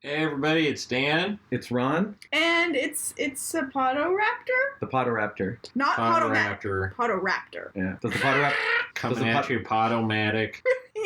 Hey everybody, it's Dan. It's Ron. And it's a Podiraptor? The Podiraptor. Not Podiraptor. Podiraptor. Yeah. Does the Podiraptor Coming at you, Podomatic.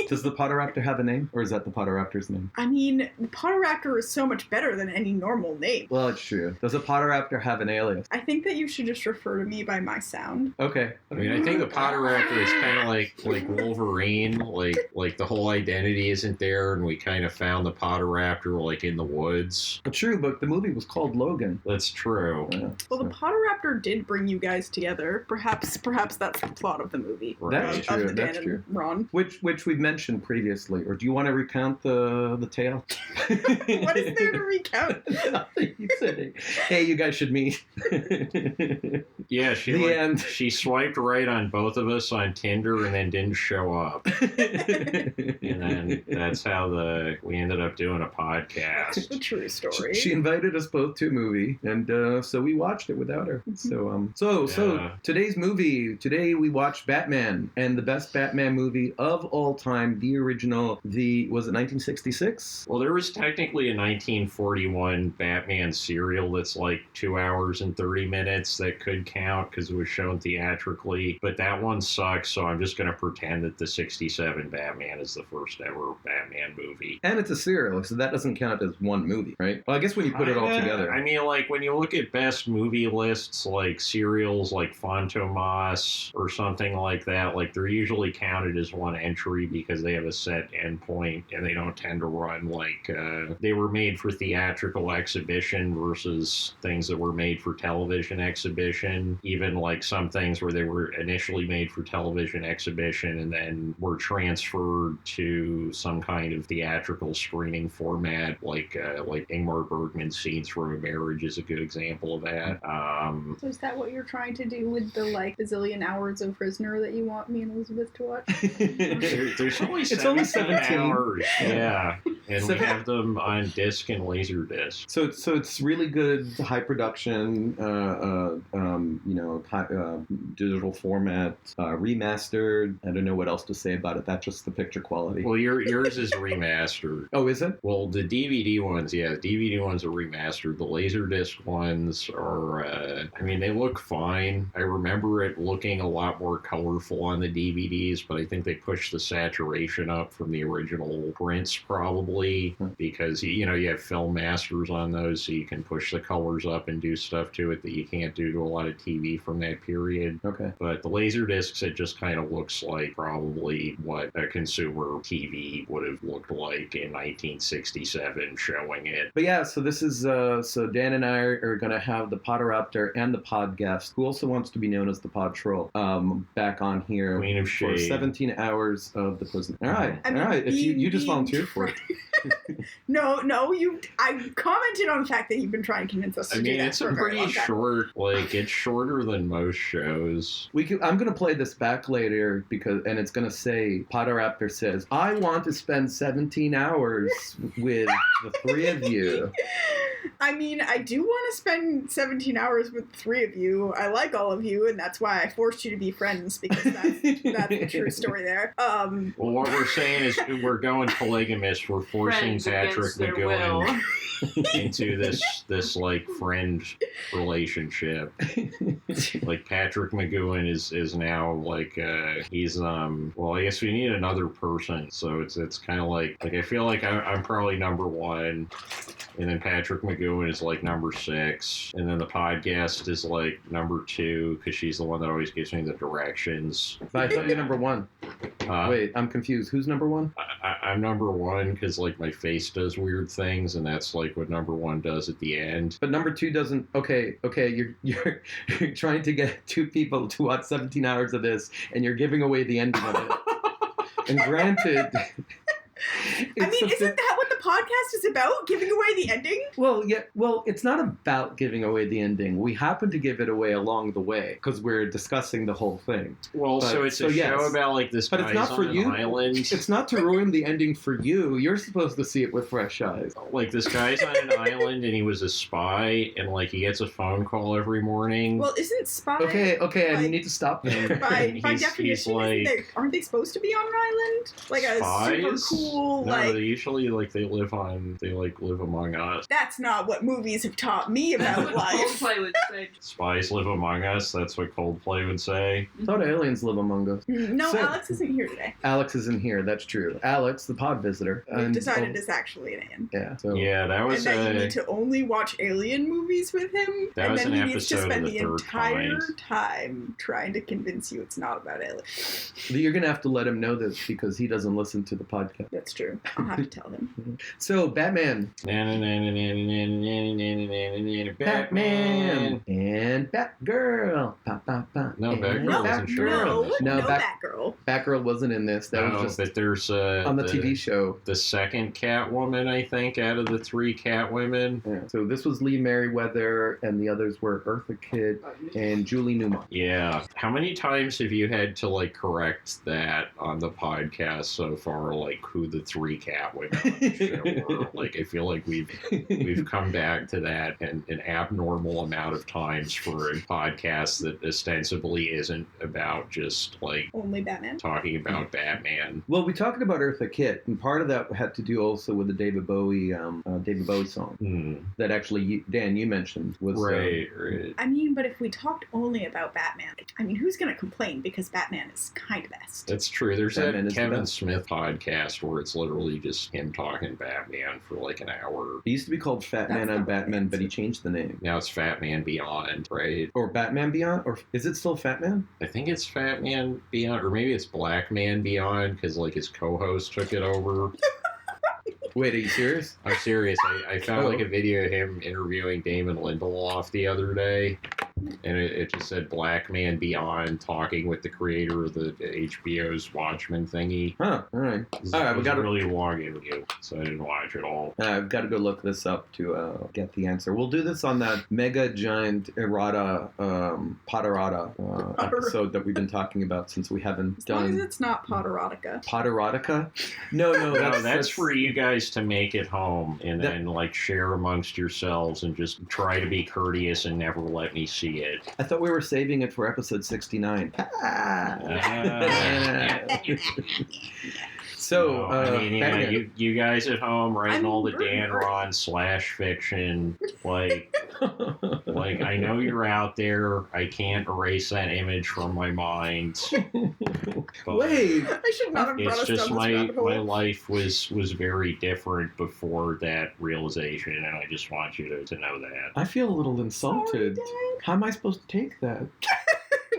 Does the Podiraptor have a name? Or is that the Podiraptor's name? I mean, the Podiraptor is so much better than any normal name. Well, it's true. Does a Podiraptor have an alias? I think that you should just refer to me by my sound. Okay. I mean, I think the Podiraptor is kind of like Wolverine. Like the whole identity isn't there, and we kind of found the Podiraptor like in the woods. True, but the movie was called Logan. That's true. Yeah, Well, the Podiraptor did bring you guys together. Perhaps that's the plot of the movie. That's Of true. the That's Dan true. and Ron. Which we've mentioned previously. Or do you want to recount the tale? What is there to recount? Nothing. You said, hey, you guys should meet. Yeah, end. She swiped right on both of us on Tinder and then didn't show up. And then that's how we ended up doing a podcast. That's the true story. She invited us both to a movie, and so we watched it without her. So today's movie. Today we watched Batman, and the best Batman movie of all time, the original. Was it 1966? Well, there was technically a 1941 Batman serial that's like 2 hours and 30 minutes that could count because it was shown theatrically, but that one sucks, so I'm just going to pretend that the 67 Batman is the first ever Batman movie. And it's a serial, so that doesn't count as one movie, right? Well, I guess when you put it all together. I mean, like, when you look at best movie lists, like serials like Fantomas or something like that, like, they're usually counted as one entry because they have a set endpoint and they don't tend to run like they were made for theatrical exhibition versus things that were made for television exhibition. Even like some things where they were initially made for television exhibition and then were transferred to some kind of theatrical screening format, like Ingmar Bergman's Scenes from a Marriage is a good example of that. So is that what you're trying to do with the like bazillion hours of Prisoner that you want me and Elizabeth to watch? There's only 17 hours. Yeah. And we have them on disc and laser disc. So it's really good, high production, digital format, remastered. I don't know what else to say about it. That's just the picture quality. Well, yours is remastered. Oh, is it? Well, the DVD ones, yeah, the DVD ones are remastered. The Laserdisc ones are, they look fine. I remember it looking a lot more colorful on the DVDs, but I think they pushed the saturation up from the original prints probably because, you have film masters on those, so you can push the colors up and do stuff to it that you can't do to a lot of TV from that period. Okay. But the Laserdiscs, it just kind of looks like probably what a consumer TV would have looked like in 1967 showing it. But yeah, so this is, so Dan and I are going to have the Podiraptor and the Pod Guest, who also wants to be known as the Pod Troll, back on here. Queen of for Shade. 17 hours of the prison. All right. I mean, all right. If you just volunteered for it. No, I commented on the fact that you've been trying to convince us to do that it's for a a very pretty long time. short, it's shorter than most shows. I'm going to play this back later and it's going to say, Podiraptor says, I want to spend 17 hours with the three of you. I mean, I do want to spend 17 hours with the three of you. I like all of you, and that's why I forced you to be friends, because that's the true story there. Well, what we're saying is we're going polygamous. We're forcing Patrick McGowan into this like friend relationship. Like Patrick McGowan is now like he's well, I guess we need another person, so it's kind of like I feel like I'm probably number one, and then Patrick McGowan is like number 6, and then the podcast is like number 2 because she's the one that always gives me the directions. But I thought you're number 1. Wait, I'm confused. Who's number 1? I'm number 1 because like my face does weird things, and that's like what number 1 does at the end. But number 2 doesn't. Okay. You're trying to get 2 people to watch 17 hours of this, and you're giving away the ending of it. And granted. Isn't that what the podcast is about? Giving away the ending? Well, yeah. Well, it's not about giving away the ending. We happen to give it away along the way because we're discussing the whole thing. Well, so it's a show about like this. But it's not for you. Island. It's not to ruin the ending for you. You're supposed to see it with fresh eyes. Like this guy's on an island and he was a spy, and like he gets a phone call every morning. Well, isn't spy? Okay. Like, I need to stop there. By definition, aren't they supposed to be on an island? Like spies? a super cool, No, they usually like they live among us. That's not what movies have taught me about life. Coldplay would say. Spies live among us. That's what Coldplay would say. I thought aliens live among us. No, So- Alex isn't here today. Alex isn't here. That's true. Alex, the pod visitor. We've And- decided it's actually an alien. Yeah. So Yeah, that And was that you need to only watch alien movies with him. That and was then an he needs to episode of spend the the third entire kind. time trying to convince you it's not about aliens. you're gonna have to let him know this because he doesn't listen to the podcast. That's true. I'll have to tell him. So Batman Batman. and Batgirl. No, And Batgirl No, wasn't sure. no, No, Batgirl. Batgirl wasn't in this. That was just but there's on the TV show. the second Catwoman, I think, out of the 3 Catwomen. Yeah. So this was Lee Merriweather, and the others were Eartha Kitt and Julie Newmar. Yeah. How many times have you had to correct that on the podcast so far? Who the 3 Catwomen on the show were? I feel like we've come back to that an abnormal amount of times for a podcast that ostensibly isn't about just Only Batman. talking about Batman. Well, we talked about Eartha Kitt, and part of that had to do also with the David Bowie song that actually Dan you mentioned was Right. I mean, but if we talked only about Batman, who's going to complain? Because Batman is kind of best. That's true. There's Batman that is the Kevin best. Smith podcast where it's literally just him talking Batman for an hour. It used to be called Fat That's Man the on right Batman, answer. but he changed the name. Now it's Fat Man Beyond, right? Or Batman Beyond, or is it still Fat Man? I think it's Fat Man Beyond, or maybe it's Black Man Beyond, because his co-host took it over. Wait, are you serious? I'm serious. I found Oh. a video of him interviewing Damon Lindelof the other day, and it just said Black Man Beyond talking with the creator of the HBO's Watchmen thingy. Huh. All right. It was, All right, it we was got to. really long interview, so I didn't watch it all. I've got to go look this up to get the answer. We'll do this on that mega giant errata Podiraptor episode that we've been talking about since we haven't As long as done it's not Poderotica. Poderotica. No, No, that's that's for you guys to make it home and then share amongst yourselves and just try to be courteous and never let me see it. I thought we were saving it for episode 69. So, No, I mean, yeah, Batman. you guys at home writing all the Burt, Dan Ron / fiction, I know you're out there. I can't erase that image from my mind. But Wait, I should not have brought it's us just down this rabbit hole. my life was very different before that realization, and I just want you to know that. I feel a little insulted. Sorry, How am I supposed to take that? Dad.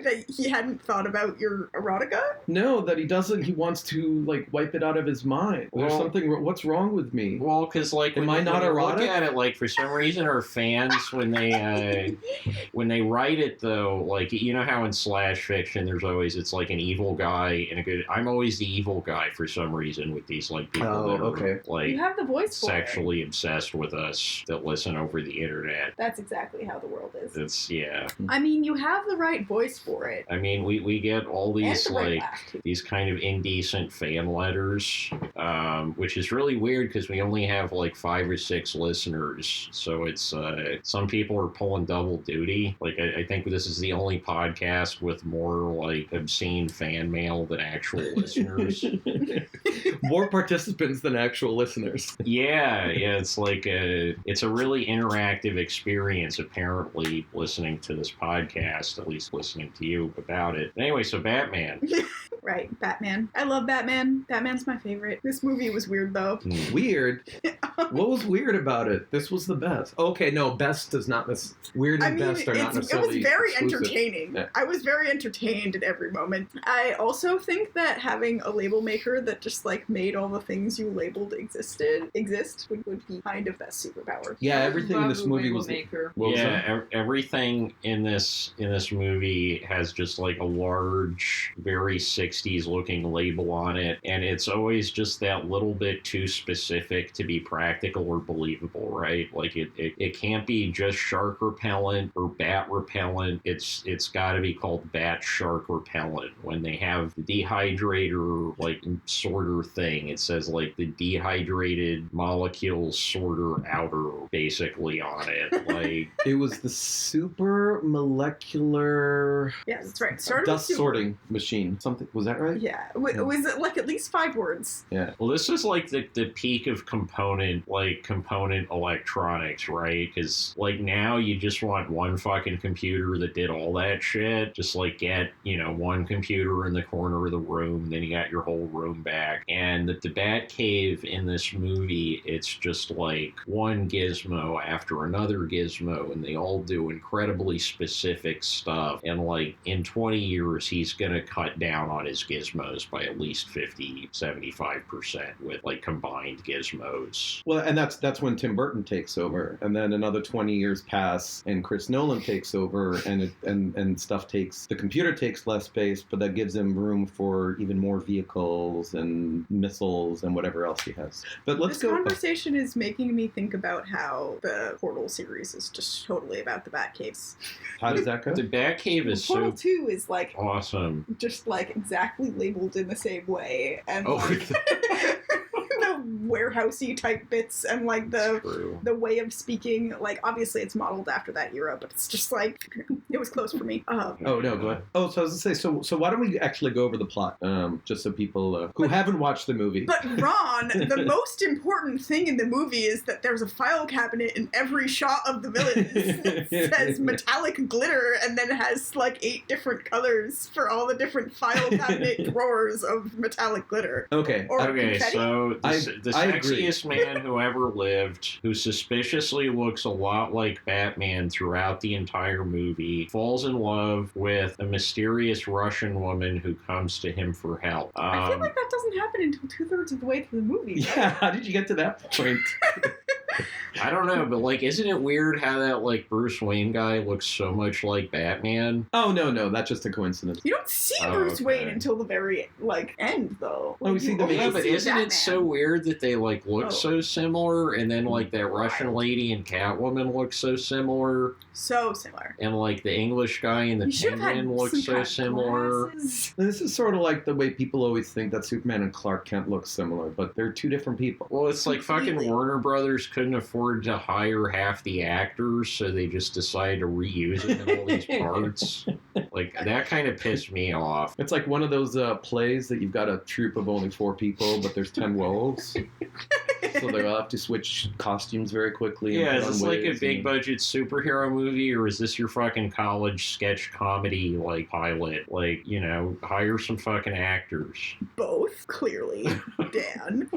That he hadn't thought about your erotica? No, that he doesn't. He wants to wipe it out of his mind. There's Well- something. What's wrong with me? Well, because Am I not when you look erotic? at it, for some reason, our fans when they write it though, you know how in slash fiction there's always it's an evil guy and a good. I'm always the evil guy for some reason with these people Oh, that are okay. You have the voice for it. sexually obsessed with us that listen over the internet. That's exactly how the world is. It's yeah. You have the right voice for it. I mean, we get all these And the right laugh, too. these kind of indecent fan letters, which is really weird because we only have 5 or 6 listeners. So it's some people are pulling double duty. I think this is the only podcast with more obscene fan mail than actual listeners. More participants than actual listeners. Yeah, it's it's a really interactive experience. Apparently, listening to this podcast, at least listening to you about it. Anyway, so Batman. Right, Batman. I love Batman. Batman's my favorite. This movie was weird, though. Weird. What was weird about it? This was the best. Okay, no, best does not. Weird and best are not it necessarily was very exclusive. entertaining. Yeah. I was very entertained at every moment. I also think that having a label maker that just made all the things you labeled exist would be kind of best superpower. Yeah, everything in this Love a movie label was. maker. What was that? Yeah, everything in this movie has just a large, very 60s looking label on it, and it's always just that little bit too specific to be practical or believable, right? It can't be just shark repellent or bat repellent. It's got to be called bat shark repellent. When they have the dehydrator sorter thing, it says the dehydrated molecules sorter outer basically on it. It was the super molecular Yeah, that's right. Started with dust super. sorting machine. Something was was that right? Yeah. Was it like at least 5 words? Yeah. Well, this is like the peak of component electronics, right? Because like now you just want one fucking computer that did all that shit. Just like get, one computer in the corner of the room, then you got your whole room back. And the Batcave in this movie, it's just like one gizmo after another gizmo, and they all do incredibly specific stuff. And like in 20 years, he's gonna cut down on his gizmos by at least 50-75% with like combined gizmos. Well, and that's when Tim Burton takes over, and then another 20 years pass, and Chris Nolan takes over, and the computer takes less space, but that gives him room for even more vehicles and missiles and whatever else he has. But let's go. This conversation is making me think about how the Portal series is just totally about the Batcaves. How does that go? The Batcave is Portal 2 is like awesome, just like exactly labeled in the same way, and Oh. like, the warehousey type bits and like the way of speaking. Like obviously it's modeled after that era, but it's just like it was close for me. Oh no, go ahead. Oh, so I was gonna say, so why don't we actually go over the plot, just so people who haven't watched the movie. But Ron, the most important thing in the movie is that there's a file cabinet in every shot of the villains. It says metallic glitter, and then has like 8 different colors for all the different file cabinet drawers of metallic glitter. Okay. Or Okay, confetti. so the I agree. sexiest man who ever lived, who suspiciously looks a lot like Batman throughout the entire movie, falls in love with a mysterious Russian woman who comes to him for help. I feel like that doesn't happen until 2/3 of the way through the movie. Yeah, how did you get to that point? I don't know, but like, isn't it weird how that like Bruce Wayne guy looks so much like Batman? Oh no, that's just a coincidence. You don't see Oh, Bruce okay. Wayne until the very end, though. Oh, we see you the only Yeah, but see isn't Batman. it so weird that they like look Oh. so similar, and then like that Russian lady and Catwoman look so similar, So similar. and like the English guy and the You should have had Penguin look some so kind of similar. glasses. This is sort of like the way people always think that Superman and Clark Kent look similar, but they're two different people. Well, it's like fucking Completely. Warner Brothers couldn't afford to hire half the actors, so they just decided to reuse them in all these parts. Like, that kind of pissed me off. It's like one of those plays that you've got a troupe of only 4 people, but there's 10 wolves. So they'll have to switch costumes very quickly. Yeah, and is put this on like a wigs big and- budget superhero movie, or is this your fucking college sketch comedy, like, pilot? Like, hire some fucking actors. Both, clearly. Dan.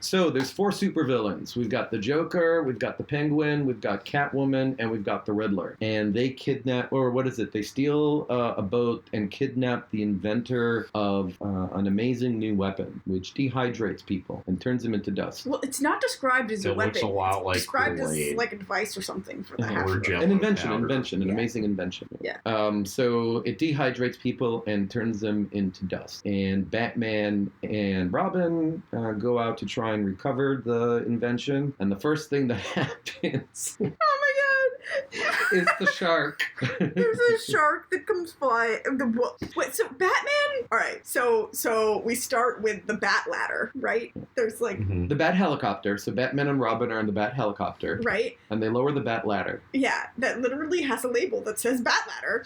So there's 4 supervillains. We've got the Joker, we've got the Penguin, we've got Catwoman, and we've got the Riddler. And they kidnap, or what is it? They steal a boat and kidnap the inventor of an amazing new weapon, which dehydrates people and turns them into dust. Well, it's not described as a It weapon. looks a lot it's like described as Kool-Aid. like a device or something for the Or half. Jello An invention, powder. an Yeah. amazing invention. Yeah. So it dehydrates people and turns them into dust. And Batman and Robin go out to try and recover the invention. And the first thing that happens Oh my god! is the shark. There's a shark that comes flying. Wait, so Batman? All right, so we start with the bat ladder, right? There's like, Mhm. The Bat helicopter. So Batman and Robin are in the Bat helicopter. right? And they lower the Bat ladder. Yeah, that literally has a label that says bat ladder.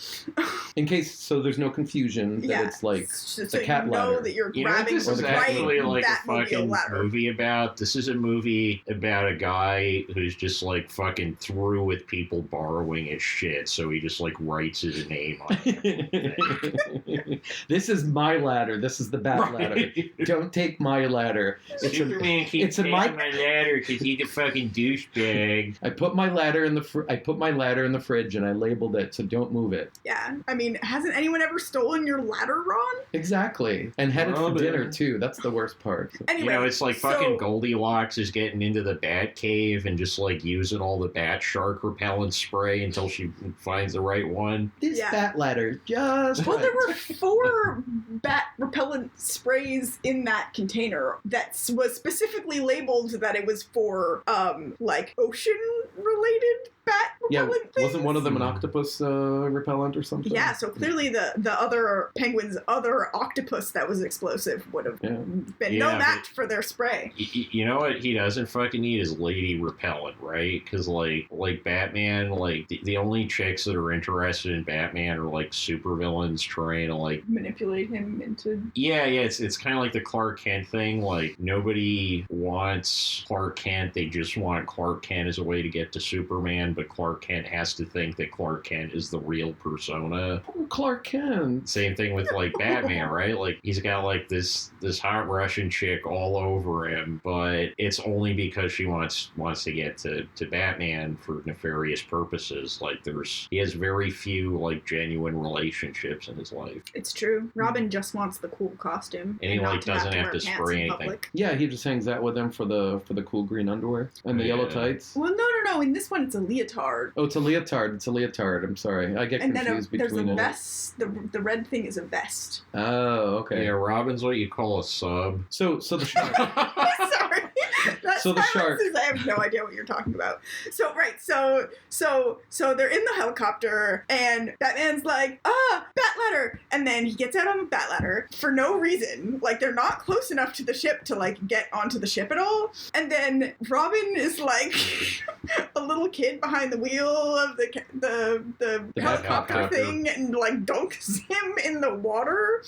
In case, so there's no confusion that Yeah, it's like so the cat you know ladder. that you're You know what grabbing this the is the actually right like a Batmobile fucking ladder. movie about? This is a movie about a guy who's just like fucking through with people borrowing his shit, so he just like writes his name on it. This is my ladder. This is the Bat ladder. Don't take my ladder. Superman keeps it's a taking mic- my ladder because he's a fucking douchebag. I put my ladder in the fridge and I labeled it, so don't move it. Yeah, I mean, hasn't anyone ever stolen your ladder, Ron? Exactly. And had it for Robin. dinner too. That's the worst part. Anyway, It's like so- fucking Goldilocks is getting into the bat cave and just like using all the bat shark repellent spray until she finds the right one. This Yeah. Bat ladder just Well, there right. were 4 bat repellent sprays in that container that was specifically labeled that it was for, like, ocean-related bat repellent things. Wasn't one of them an octopus repellent or something? Yeah, so clearly the other penguin's other octopus that was explosive would have been no match for their spray. You know what he doesn't fucking need is lady repellent, right? Because like Batman, like the only chicks that are interested in Batman are like supervillains trying to like manipulate him into. Yeah. It's kind of like the Clark Kent thing. Like nobody wants Clark Kent; they just want Clark Kent as a way to get to Superman. But Clark Kent has to think that Clark Kent is the real persona. Clark Kent. Same thing with like Batman, right? Like he's got like this hot Russian chick all over him, but it's only because she wants to get to Batman for nefarious purposes. Like he has very few like genuine relationships in his life. It's true. Robin just wants the cool costume, and he not like doesn't have to spray anything. Public. Yeah, he just hangs out with them for the cool green underwear and the yellow tights. Well, no. In this one, it's a leotard. Oh, it's a leotard. I'm sorry, I get confused between it. And then there's a vest. The red thing is a vest. Oh, okay. Yeah, Robin's what you call a sub. So the shark. Sorry. So the shark. I have no idea what you're talking about. So they're in the helicopter and Batman's like, bat ladder, and then he gets out on the bat ladder for no reason. Like they're not close enough to the ship to like get onto the ship at all. And then Robin is like a little kid behind the wheel of the helicopter thing and like dunks him in the water.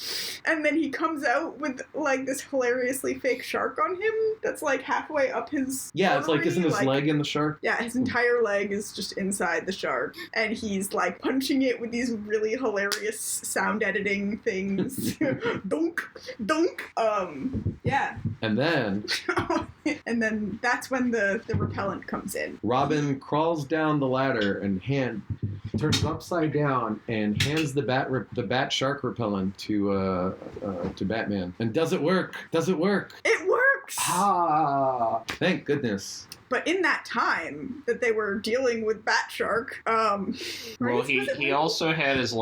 And then he comes out with like this hilariously fake shark on him that's like halfway up his it's like, isn't his leg in the shark? Yeah, his entire leg is just inside the shark, and he's like punching it with these really hilarious sound editing things. Dunk. Yeah. And then that's when the repellent comes in. Robin crawls down the ladder and turns upside down and hands the bat shark repellent to Batman. And does it work? It works! Ah, thank goodness. But in that time that they were dealing with Bat Shark, well, he also had his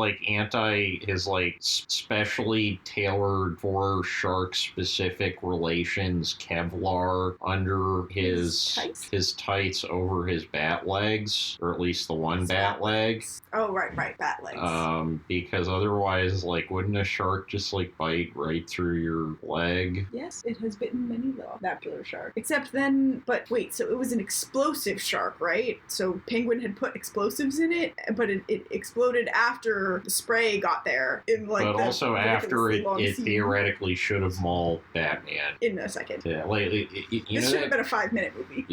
specially tailored for shark specific relations Kevlar under his tights over his bat legs, or at least the one bat leg. Oh, right, bat legs. Because otherwise, like, wouldn't a shark just like bite right through your leg? Yes, it has bitten many vascular shark. Except then, but wait, so it was an explosive shark, right? So Penguin had put explosives in it, but it exploded after the spray got there. But also after it theoretically should have mauled Batman. In a second. Yeah, this should have been a 5-minute movie.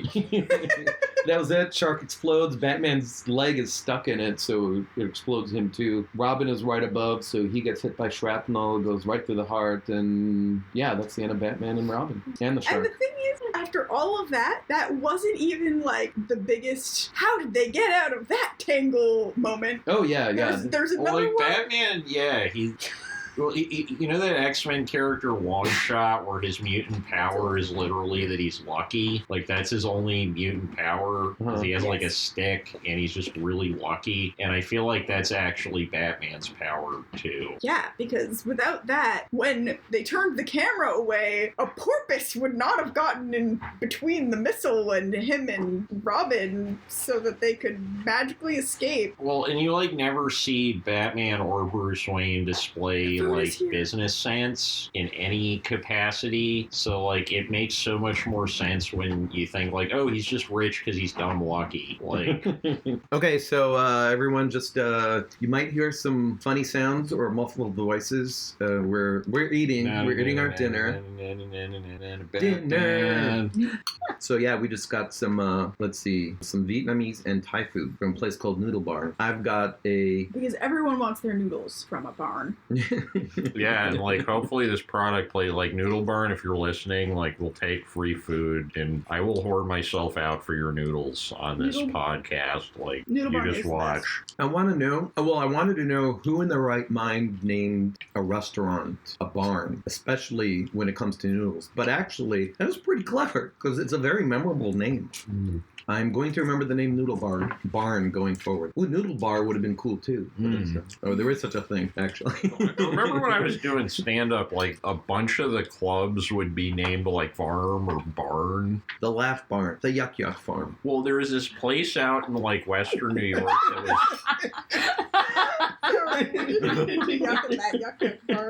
That was it. Shark explodes. Batman's leg is stuck in it, so it explodes him too. Robin is right above, so he gets hit by shrapnel, goes right through the heart, and yeah, that's the end of Batman and Robin. And the shark. And the thing is, after all of that, that wasn't even like the biggest, how did they get out of that tangle moment. Oh, yeah. There's another one. Batman, Well, you know that X-Men character One Shot where his mutant power is literally that he's lucky? Like, that's his only mutant power. He has, like, a stick, and he's just really lucky. And I feel like that's actually Batman's power, too. Yeah, because without that, when they turned the camera away, a porpoise would not have gotten in between the missile and him and Robin so that they could magically escape. Well, and you, like, never see Batman or Bruce Wayne display business sense in any capacity. So, like, it makes so much more sense when you think, like, oh, he's just rich because he's dumb lucky. Like, okay, so everyone, just you might hear some funny sounds or muffled voices. We're eating our dinner. So yeah, we just got some some Vietnamese and Thai food from a place called Noodle Bar. I've got because everyone wants their noodles from a barn. Yeah, and like hopefully this product, like Noodle Barn, if you're listening, like will take free food, and I will hoard myself out for your noodles on this podcast. Like, Noodle you Barn just watch. I wanted to know who in their right mind named a restaurant a barn, especially when it comes to noodles. But actually, that was pretty clever because it's a very memorable name. I'm going to remember the name Noodle Barn going forward. Ooh, Noodle Bar would have been cool too. Oh, there is such a thing, actually. Remember when I was doing stand-up, like a bunch of the clubs would be named like Farm or Barn? The Laugh Barn. The Yuck Yuck Farm. Well, there was this place out in like Western New York that was...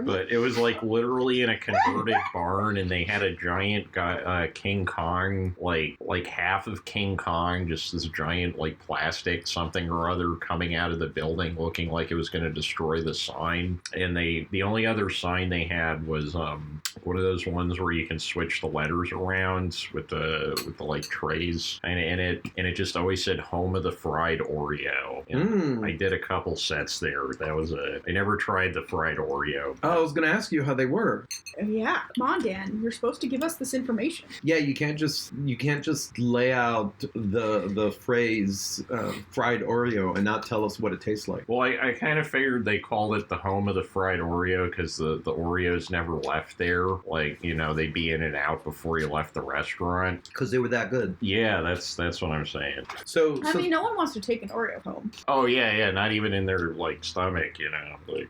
But it was like literally in a converted barn, and they had a giant King Kong, like half of King Kong, just this giant like plastic something or other coming out of the building, looking like it was going to destroy the sign. And the only other sign they had was one of those ones where you can switch the letters around with the like trays, and it just always said "Home of the Fried Oreo." And I did a couple sets there. That was I never tried the fried Oreo. Oh, I was going to ask you how they were. Yeah, come on, Dan. You're supposed to give us this information. Yeah, you can't just lay out the phrase fried Oreo and not tell us what it tastes like. Well, I kind of figured they called it the home of the fried Oreo because the Oreos never left there. Like, you know, they'd be in and out before you left the restaurant. Because they were that good. Yeah, that's what I'm saying. So I mean, no one wants to take an Oreo home. Oh, yeah, not even in their, like, stomach, you know. Like,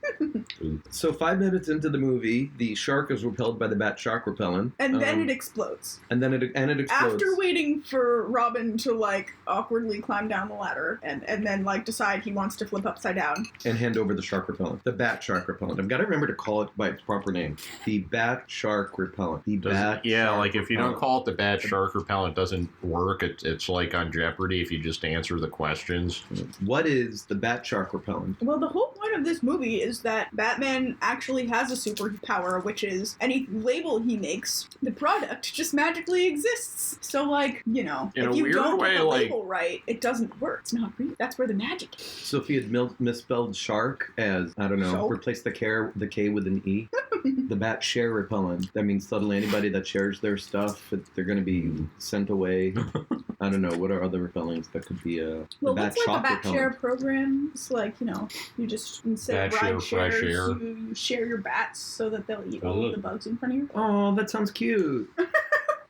so 5 minutes into the movie, the shark is repelled by the bat shark repellent. And then it explodes. And then it explodes. After waiting for Robin to, like, awkwardly climb down the ladder and then, like, decide he wants to flip upside down. And hand over the shark repellent. The bat shark repellent. I've got to remember to call it by its proper name. The bat shark repellent. Like, if you don't call it the bat shark repellent, it doesn't work. It's like on Jeopardy if you just answer the questions. What is the bat shark repellent? Well, the whole point of this movie is that Batman actually has a superpower, which is any label he makes, the product just magically exists. So, like, you know, if you don't get the label right, it doesn't work. It's not real. That's where the magic is. So if he had misspelled shark as, I don't know, replace the K with an E, the bat share repellent, that means suddenly anybody that shares their stuff, they're going to be sent away. I don't know, what are other repellents that could be a bat what's shock like a bat repellent? share program? It's like, you know, you just, instead of ride shares, you share your bats so that they'll eat all of the bugs in front of you. Oh, that sounds cute.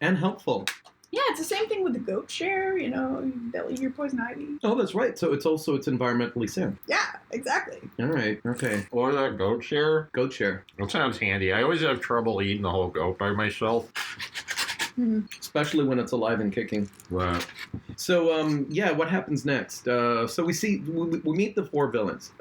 And helpful. Yeah, it's the same thing with the goat share, you know, they'll eat your poison ivy. Oh, that's right. So it's environmentally sound. Yeah, exactly. All right, okay. Or that goat share? Goat share. That sounds handy. I always have trouble eating the whole goat by myself. Especially when it's alive and kicking. Right. So, what happens next? So we meet the four villains.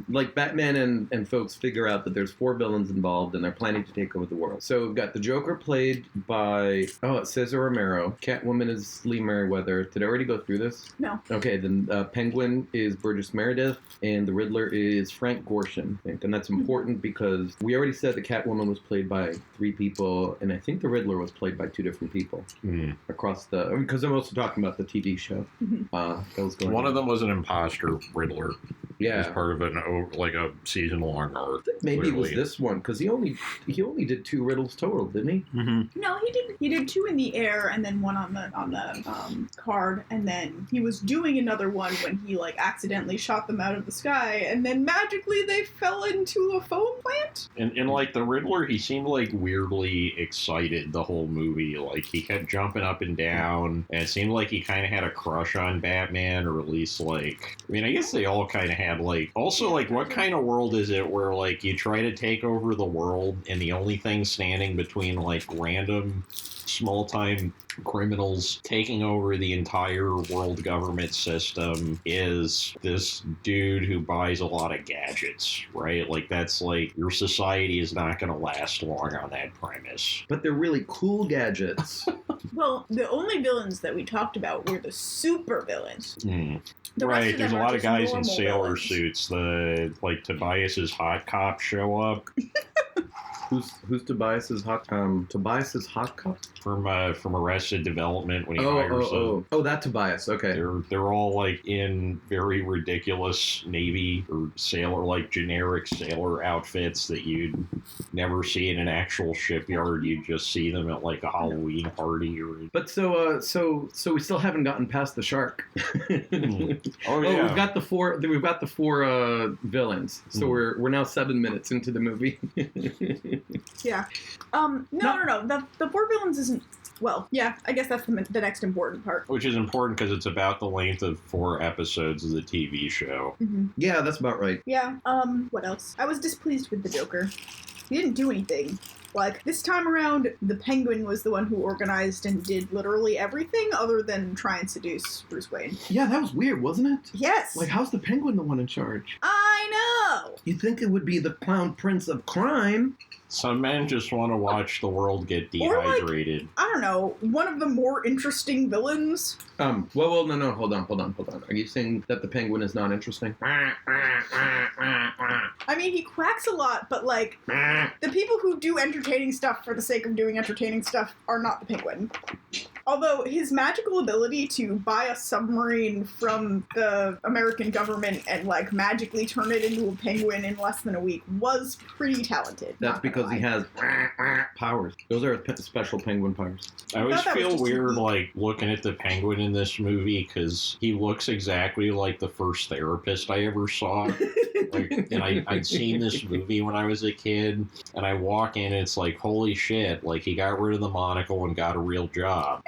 Like Batman and folks figure out that there's four villains involved and they're planning to take over the world. So we've got the Joker played by, Cesar Romero. Catwoman is Lee Merriweather. Did I already go through this? No. Okay, then Penguin is Burgess Meredith and the Riddler is Frank Gorshin, I think. And that's important because we already said the Catwoman was played by three people and I think the Riddler was played by two different people across because I'm also talking about the TV show. That was going One of them was an imposter Riddler. Yeah, as part of a season-long arc. Maybe it was this one because he only did two riddles total, didn't he? No, he didn't. He did two in the air and then one on the card, and then he was doing another one when he like accidentally shot them out of the sky, and then magically they fell into a foam plant. And like the Riddler, he seemed like weirdly excited the whole movie. Like he kept jumping up and down, and it seemed like he kind of had a crush on Batman, or at least like, I mean, I guess they all kind of had like. Also, like, what kind of world is it where like you try to take over the world, and the only thing standing between like random small-time criminals taking over the entire world government system is this dude who buys a lot of gadgets, right? Like, that's like, your society is not going to last long on that premise. But they're really cool gadgets. Well, the only villains that we talked about were the super villains. Right, there's a lot of guys in sailor suits. Like Tobias's hot cop show up. Who's Tobias's hot cop? From Arrested Development when he hires them. Oh, that Tobias. Okay. They're all like in very ridiculous Navy or sailor, like generic sailor outfits that you'd never see in an actual shipyard. You'd just see them at like a Halloween party or. But so we still haven't gotten past the shark. Oh yeah. We've got the four villains. So we're now 7 minutes into the movie. Yeah. No. The four villains isn't Well, yeah, I guess that's the next important part. Which is important because it's about the length of 4 episodes of the TV show. Mm-hmm. Yeah, that's about right. Yeah, what else? I was displeased with the Joker. He didn't do anything. Like, this time around, the Penguin was the one who organized and did literally everything other than try and seduce Bruce Wayne. Yeah, that was weird, wasn't it? Yes! Like, how's the Penguin the one in charge? I know! You'd think it would be the Clown Prince of Crime. Some men just want to watch the world get dehydrated. I don't know, one of the more interesting villains. Well, no, hold on. Are you saying that the Penguin is not interesting? I mean, he quacks a lot, but, like, the people who do entertaining stuff for the sake of doing entertaining stuff are not the Penguin. Although his magical ability to buy a submarine from the American government and, like, magically turn it into a penguin in less than a week was pretty talented. That's because he has powers. Those are special Penguin powers. I always feel weird, like, looking at the Penguin in this movie because he looks exactly like the first therapist I ever saw. And I'd seen this movie when I was a kid, and I walk in and it's like, holy shit, like, he got rid of the monocle and got a real job.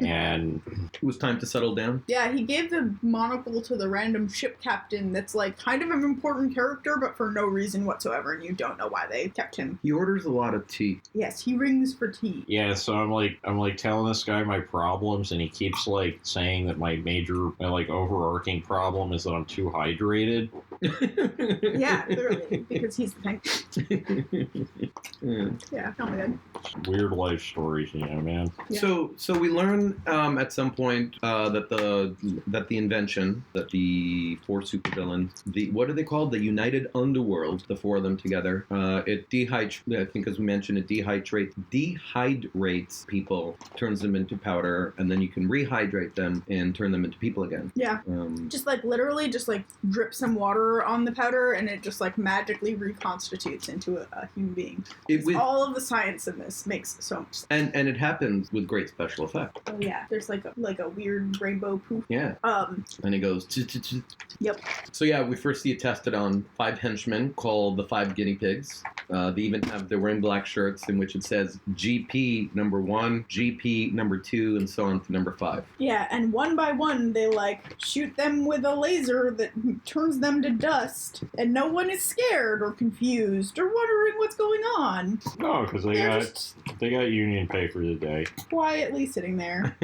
And it was time to settle down. Yeah, he gave the monocle to the random ship captain that's, like, kind of an important character, but for no reason whatsoever, and you don't know why they kept him. He orders a lot of tea. Yes, he rings for tea. yeah, so I'm like telling this guy my problems, and he keeps, like, saying that my overarching problem is that I'm too hydrated. Yeah, clearly, because he's the Penguin. Yeah, oh my god. Weird life stories, man. Yeah. So we learn at some point that the invention that the 4 supervillains, what are they called? The United Underworld, the 4 of them together. It dehydrates. I think, as we mentioned, it dehydrates people, turns them into powder, and then you can rehydrate them and turn them into people again. Yeah. Just like literally, just like drip some water on the powder, and it just like magically reconstitutes into a human being. All of the science in this makes so much sense. And it happens with great special effect. Oh yeah, there's like a weird rainbow poof. Yeah. And it goes. Yep. So yeah, we first see it tested on 5 henchmen called the 5 guinea pigs. They even have, they're wearing black shirts in which it says GP number 1, GP number 2, and so on to number 5. Yeah, and one by one they like shoot them with a laser that turns them to dust, and no one is scared or confused or wondering what's going on. No, because they got union pay for the day. Quietly sitting there.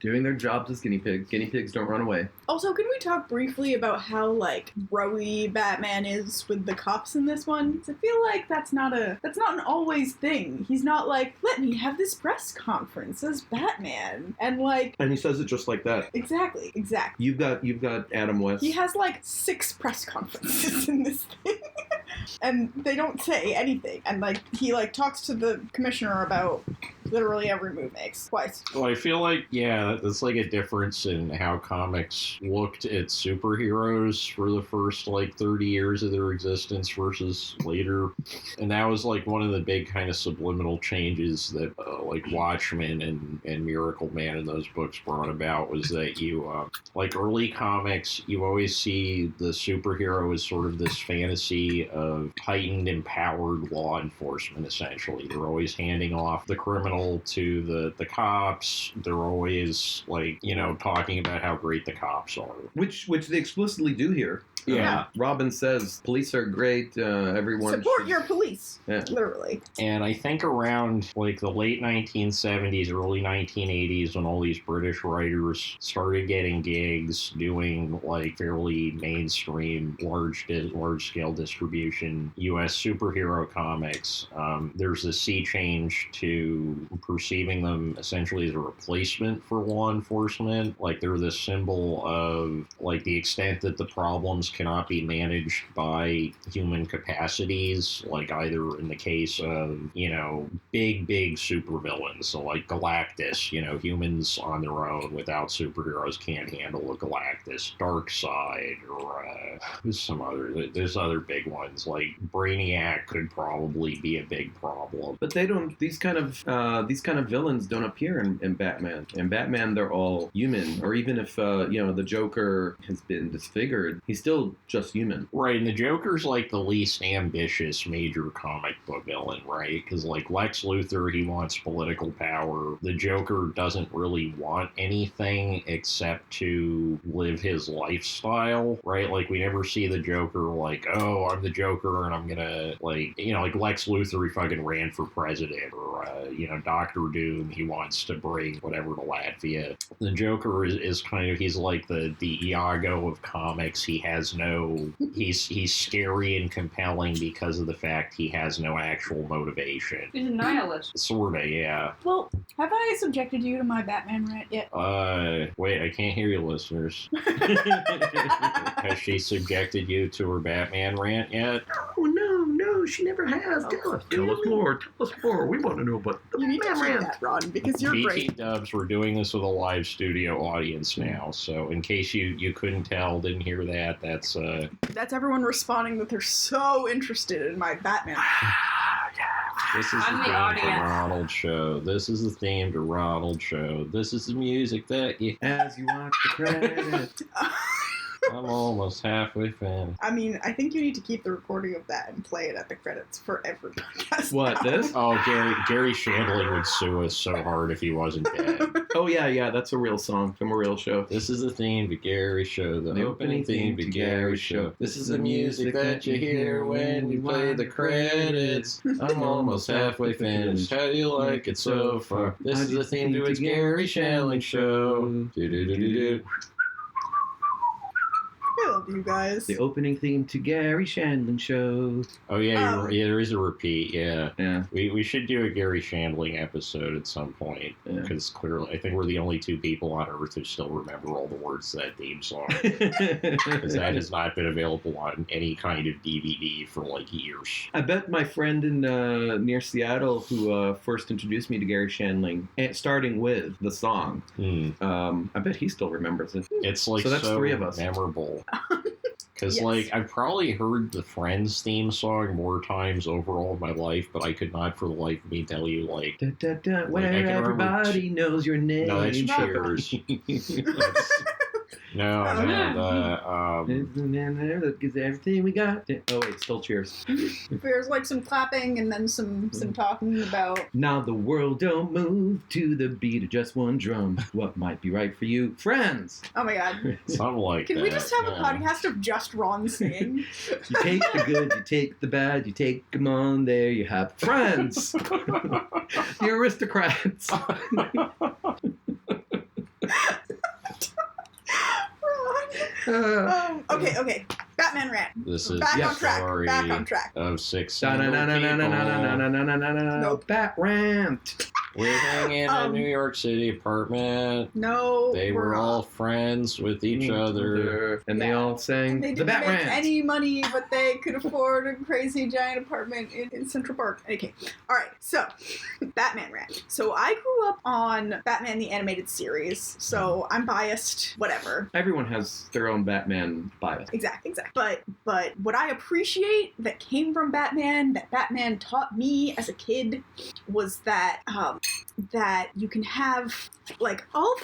Doing their jobs as guinea pigs. Guinea pigs don't run away. Also, can we talk briefly about how, like, bro-y Batman is with the cops in this one? 'Cause I feel like that's not an always thing. He's not like, let me have this press conference as Batman. And, like... And he says it just like that. Exactly. You've got Adam West. He has, like, 6 press conferences in this thing. And they don't say anything. And, like, he, like, talks to the commissioner about literally every move makes. Twice. Well, I feel like, yeah, that's like a difference in how comics looked at superheroes for the first, like, 30 years of their existence versus later. And that was, like, one of the big kind of subliminal changes that, like, Watchmen and Miracle Man in those books brought about, was that you, like, early comics, you always see the superhero as sort of this fantasy of heightened, empowered law enforcement, essentially. They're always handing off the criminal to the cops. They're always, like, talking about how great the cops are. Which they explicitly do here. Yeah. Robin says, police are great, everyone support your police. Yeah. Literally. And I think around, like, the late 1970s, early 1980s, when all these British writers started getting gigs doing, like, fairly mainstream, large-scale distribution U.S. superhero comics, there's a sea change to perceiving them essentially as a replacement for law enforcement. Like, they're this symbol of, like, the extent that the problems cannot be managed by human capacities, like either in the case of, big supervillains, so like Galactus, humans on their own without superheroes can't handle a Galactus. Darkseid, or there's other big ones, like Brainiac could probably be a big problem. But they don't, these kind of villains don't appear in Batman. In Batman, they're all human, or even if, the Joker has been disfigured, he's still still just human. Right, and the Joker's like the least ambitious major comic book villain, right? Because like Lex Luthor, he wants political power. The Joker doesn't really want anything except to live his lifestyle, right? Like we never see the Joker like, oh, I'm the Joker and I'm gonna like, you know, like Lex Luthor, he fucking ran for president, or you know, Doctor Doom, he wants to bring whatever to Latvia. The Joker is kind of, he's like the Iago of comics. He has no, he's scary and compelling because of the fact he has no actual motivation. He's a nihilist. Sorta, yeah. Well, have I subjected you to my Batman rant yet? Wait, I can't hear you, listeners. Has she subjected you to her Batman rant yet? Oh, no, she never has. Tell us more. We want to know about the You need to Batman keep that, Ron, because you're BT great. Dubs, we're doing this with a live studio audience now, so in case you couldn't tell, didn't hear that, That's everyone responding that they're so interested in my Batman. this is I'm the the theme to audience. Ronald Show. This is the theme to Ronald Show. This is the music that you... As you watch the credits. I'm almost halfway finished. I mean, I think you need to keep the recording of that and play it at the credits for every podcast. What, this? Oh, Gary Shandling would sue us so hard if he wasn't dead. Oh, yeah, that's a real song from a real show. This is the theme to Gary Show, the opening theme to Gary Show. This is the music that you hear when you play the credits. I'm almost halfway finished. How do you like it so far? This is the theme to its Gary Shandling Show. Do-do-do-do-do. I love you guys. The opening theme to Gary Shandling Show. Oh yeah, yeah, there is a repeat. Yeah, Yeah. we should do a Gary Shandling episode at some point Yeah. because clearly I think we're the only two people on Earth who still remember all the words to that theme song. Because that has not been available on any kind of DVD for like years. I bet my friend in near Seattle who first introduced me to Gary Shandling, starting with the song, I bet he still remembers it. It's like So that's three of us. memorable. Because Yes. like I've probably heard the Friends theme song more times overall in my life, but I could not for the life of me tell you like. Da, da, da, where I can remember everybody knows your name. No, that's Cheers. That's- no, Look, is everything we got. Oh wait, still Cheers. There's like some clapping and then some talking about. Now the world don't move to the beat of just one drum. What might be right for you, friends? Oh my god. something like Can that. we just have a yeah. podcast of just Ron singing? You take the good, you take the bad, you take them on. There you have friends. The aristocrats. Okay. Batman rant. This is Back the on track. story Back on track. of six No, single people. Nope. Bat rant. living in a New York City apartment. No. They were all friends with each other. And they all sang And they the didn't Bat make rant. any money, but they could afford a crazy giant apartment in Central Park. Okay. All right. So, Batman rant. So, I grew up on Batman the Animated Series, so I'm biased, whatever. Everyone has their own Batman bias. Exactly. But what I appreciate that came from Batman, that Batman taught me as a kid, was that that you can have like all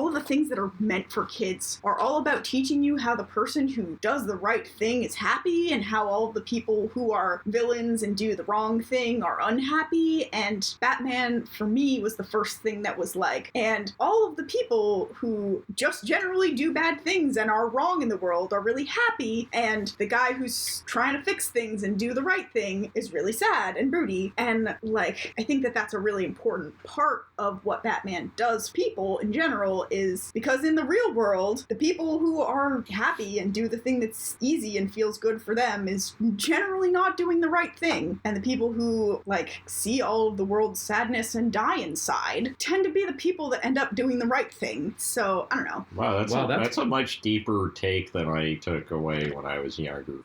of the things that are meant for kids are all about teaching you how the person who does the right thing is happy and how all of the people who are villains and do the wrong thing are unhappy. And Batman for me was the first thing that was like, and all of the people who just generally do bad things and are wrong in the world are really happy, and the guy who's trying to fix things and do the right thing is really sad and broody. And like, I think that that's a really important part of what Batman does for people in general, is because in the real world, the people who are happy and do the thing that's easy and feels good for them is generally not doing the right thing. And the people who like see all of the world's sadness and die inside tend to be the people that end up doing the right thing. So I don't know. Wow, Wow, that's a much deeper take than I took away when I was younger.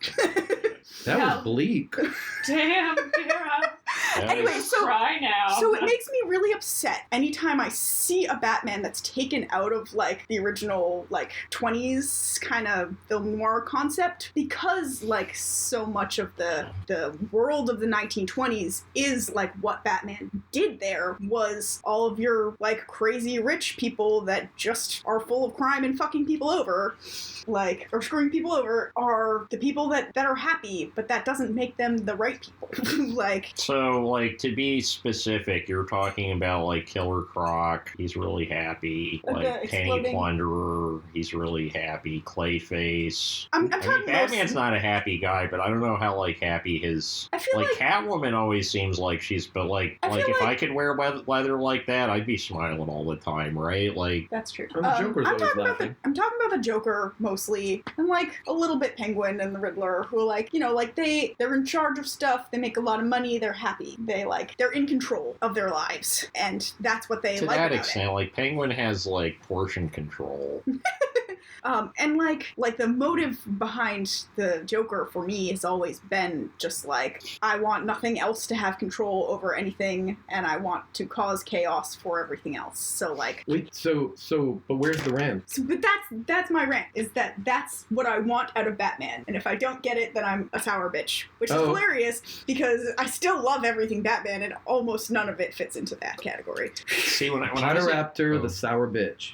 That was bleak. Damn, Kara. Anyway, so Try now. So it makes me really upset anytime I see a Batman that's taken out of like the original like 20s kind of film noir concept, because like so much of the world of the 1920s is like what Batman did there was all of your like crazy rich people that just are full of crime and fucking people over, like, or screwing people over, are the people that are happy, but that doesn't make them the right people. Like, so like to be specific, you're talking about like Killer Croc, he's really happy. Like Penny Plunderer, he's really happy. Clayface. I'm talking Batman's not a happy guy, but I don't know how like happy his. I feel like Catwoman always seems like she's, but like if I could wear leather like that, I'd be smiling all the time, right? Like that's true. And the Joker's always laughing. I'm talking about the Joker mostly, and like a little bit Penguin and the Riddler, who are like, you know, like they're in charge of stuff, they make a lot of money, they're happy, they're in control of their lives, and that's what they to like that about extent. it. Like Penguin has like portion control. And like the motive behind the Joker for me has always been just like, I want nothing else to have control over anything, and I want to cause chaos for everything else. So like, wait, but where's the rant? but that's my rant, is that's what I want out of Batman, and if I don't get it, then I'm a sour bitch, which is hilarious because I still love everything Batman, and almost none of it fits into that category. See, when I Podiraptor, the sour bitch.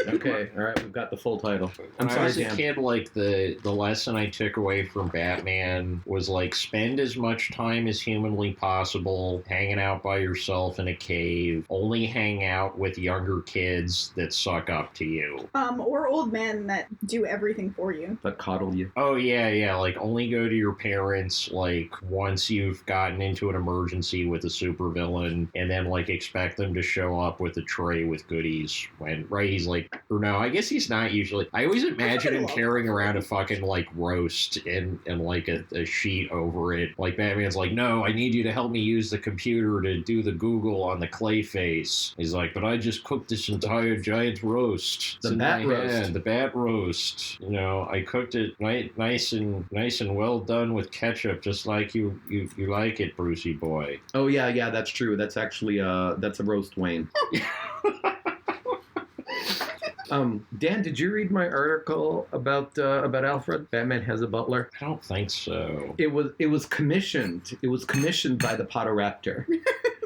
Okay, all right, we've got the full title. When I was a kid, like the lesson I took away from Batman was like spend as much time as humanly possible hanging out by yourself in a cave. Only hang out with younger kids that suck up to you. Or old men that do everything for you. That coddle you. Oh yeah. Like only go to your parents like once you've gotten into an emergency with a supervillain, and then like expect them to show up with a tray with goodies when he's like. Or no, I guess he's not usually. I always imagine him carrying around a fucking like roast and like a sheet over it. Like Batman's like, no, I need you to help me use the computer to do the Google on the Clayface. He's like, but I just cooked this entire giant roast. The bat roast. The bat roast. You know, I cooked it nice and well done with ketchup, just like you like it, Brucey boy. Oh yeah, that's true. That's actually that's a roast Wayne. Dan, did you read my article about Alfred? Batman has a butler. I don't think so. It was commissioned. It was commissioned by the Podiraptor.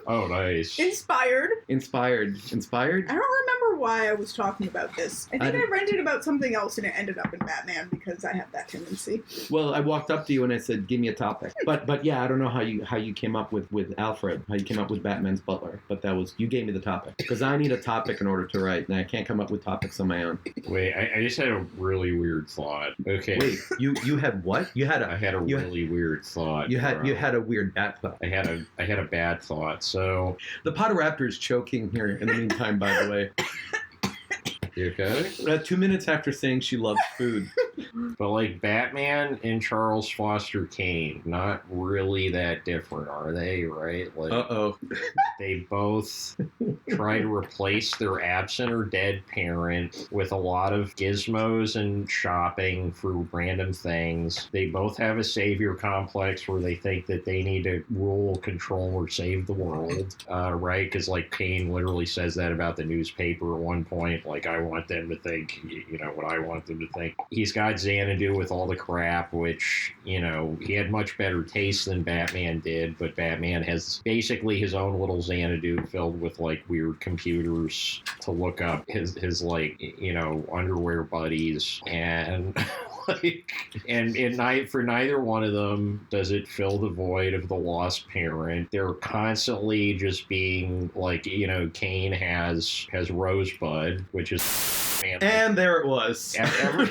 Oh, nice. Inspired. I don't remember why I was talking about this. I think I rented about something else and it ended up in Batman because I have that tendency. Well, I walked up to you and I said, "Give me a topic." But yeah, I don't know how you came up with Alfred, how you came up with Batman's butler. But you gave me the topic because I need a topic in order to write, and I can't come up with topics on my own. Wait, I just had a really weird thought. Okay. Wait, you had what? I had a really weird thought. You had a weird bat thought. I had a bad thought. So the Podiraptor is choking here in the meantime, by the way. You okay? 2 minutes after saying she loves food. But like Batman and Charles Foster Kane, not really that different, are they? Right? Like, they both try to replace their absent or dead parent with a lot of gizmos and shopping for random things. They both have a savior complex where they think that they need to rule, control, or save the world. Right? Because like Kane literally says that about the newspaper at one point. Like, I want them to think, you know, what I want them to think. He's got Xanadu with all the crap, which, you know, he had much better taste than Batman did, but Batman has basically his own little Xanadu filled with like weird computers to look up his like, you know, underwear buddies, and like, and for neither one of them does it fill the void of the lost parent. They're constantly just being like, you know, Kane has Rosebud, which is and there it was. Every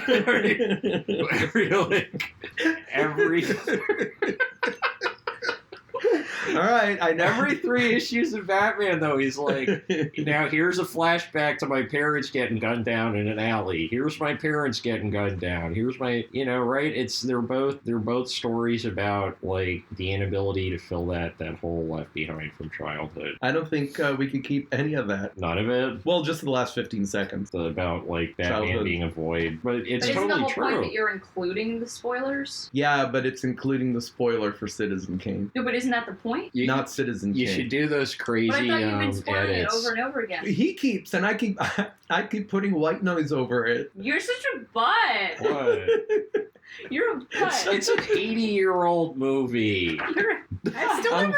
All right, every 3 issues of Batman, though, he's like, now here's a flashback to my parents getting gunned down in an alley. Here's my parents getting gunned down. Here's my, you know, right? They're both stories about like the inability to fill that hole left behind from childhood. I don't think we could keep any of that. None of it. Well, just the last 15 seconds about like Batman childhood being a void, but it's but totally isn't the whole true. point that you're including the spoilers? Yeah, but it's including the spoiler for Citizen Kane. No, but isn't that the point? point? Not Citizen You Kane. should do those crazy But I thought you've been spoiling it edits. over and over again. He keeps, and I keep putting white noise over it. You're such a butt. What? You're a butt. It's an 80-year-old movie. You're a I still never.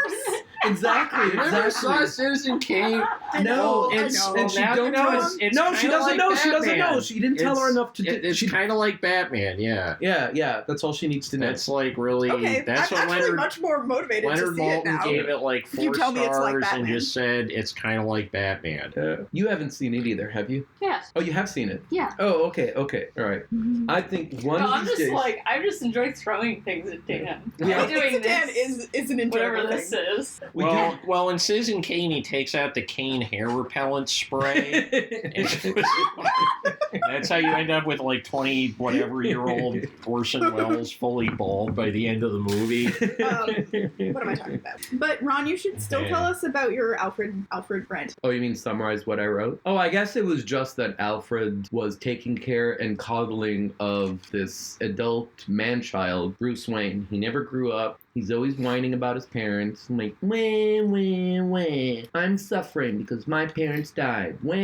Exactly. You never saw Citizen Kane? I No, know, I it's know. and she now don't you know know. it's No, she kinda doesn't like know. She doesn't Batman. know. She didn't tell her enough to do. It's kind of like Batman, yeah. Yeah. That's all she needs to know. That's like really. Okay, That's I'm what actually Leonard. much more motivated Leonard to see it Maltin now. gave it like If you 4 tell me it's like stars and Batman. just said it's kind of like Batman. You haven't seen it either, have you? yes. Oh, you have seen it. Yeah. Oh, okay, all right. I think one No, of I'm these just days. like I just enjoy throwing things at Dan. Yeah. I'm doing Dan this. is an Whatever enjoyable this thing. is. we Well, in Citizen Kane, he takes out the cane hair repellent spray. That's how you end up with like 20-whatever-year-old Orson Welles fully bald by the end of the movie. What am I talking about? But Ron, you should still tell us about your Alfred rant. Oh, you mean summarize what I wrote? Oh, I guess it was just that Alfred was taking care and coddling of this adult man-child, Bruce Wayne. He never grew up. He's always whining about his parents. I'm like, wah. I'm suffering because my parents died. Wah.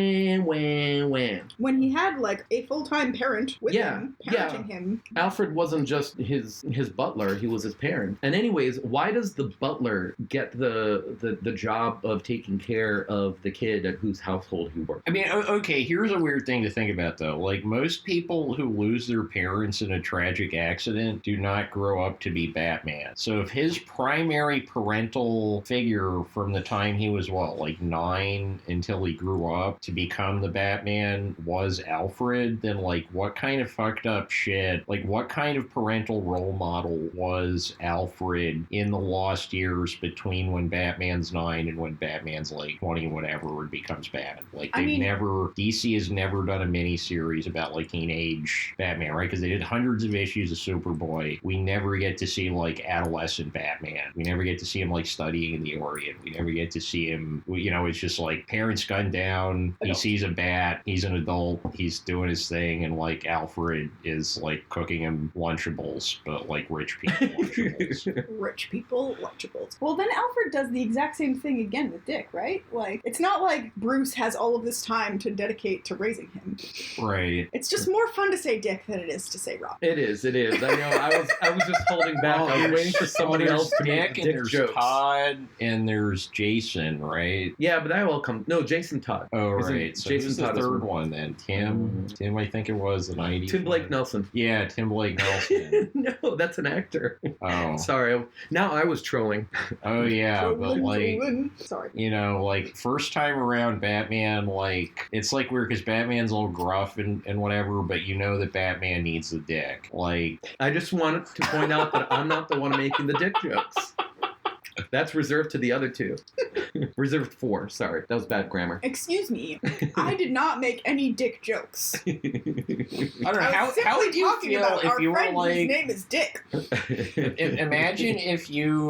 When he had like a full-time parent with Yeah, him, yeah. parenting him. Alfred wasn't just his butler, he was his parent. And anyways, why does the butler get the job of taking care of the kid at whose household he works? I mean, okay, here's a weird thing to think about, though. Like, most people who lose their parents in a tragic accident do not grow up to be Batman. So if his primary parental figure from the time he was, like 9 until he grew up to become the Batman was Alfred, then, like, what kind of fucked up shit, like, what kind of parental role model was Alfred in the lost years between when Batman's 9 and when Batman's, like, 20 whatever and becomes Batman? Like, DC has never done a miniseries about, like, teenage Batman, right? Because they did hundreds of issues of Superboy. We never get to see, like, adolescent Batman. We never get to see him, like, studying in the Orient. We never get to see him, it's just, like, parents gunned down, he sees a bat, he's an adult, he's doing his thing, and, like, Alfred is, like, cooking him Lunchables, but, like, rich people Lunchables. Rich people, Lunchables. Well, then Alfred does the exact same thing again with Dick, right? Like, it's not like Bruce has all of this time to dedicate to raising him. Right. It's just more fun to say Dick than it is to say Rob. It is. I know. I was just holding back. I was waiting for somebody else to make Dick, and Dick there's jokes. Todd, and there's Jason, right? Yeah, but that all comes. No, Jason Todd. Oh, Isn't right. So Jason who's the Todd is third one. one then? Tim, I think it was the 90s. Tim Blake one. Nelson. Yeah, Tim Blake Nelson. No, that's an actor. Oh. Sorry. Now I was trolling. Oh, yeah, but like, Sorry. like, first time around Batman, like, it's like weird because Batman's all gruff and whatever, but you know that Batman needs the dick. Like, I just wanted to point out that I'm not the one making the dick jokes. That's reserved to the other two. Reserved for. Sorry, that was bad grammar. Excuse me. I did not make any Dick jokes. I don't know, how would you talking feel about if our you were friend whose like, name is Dick. imagine if you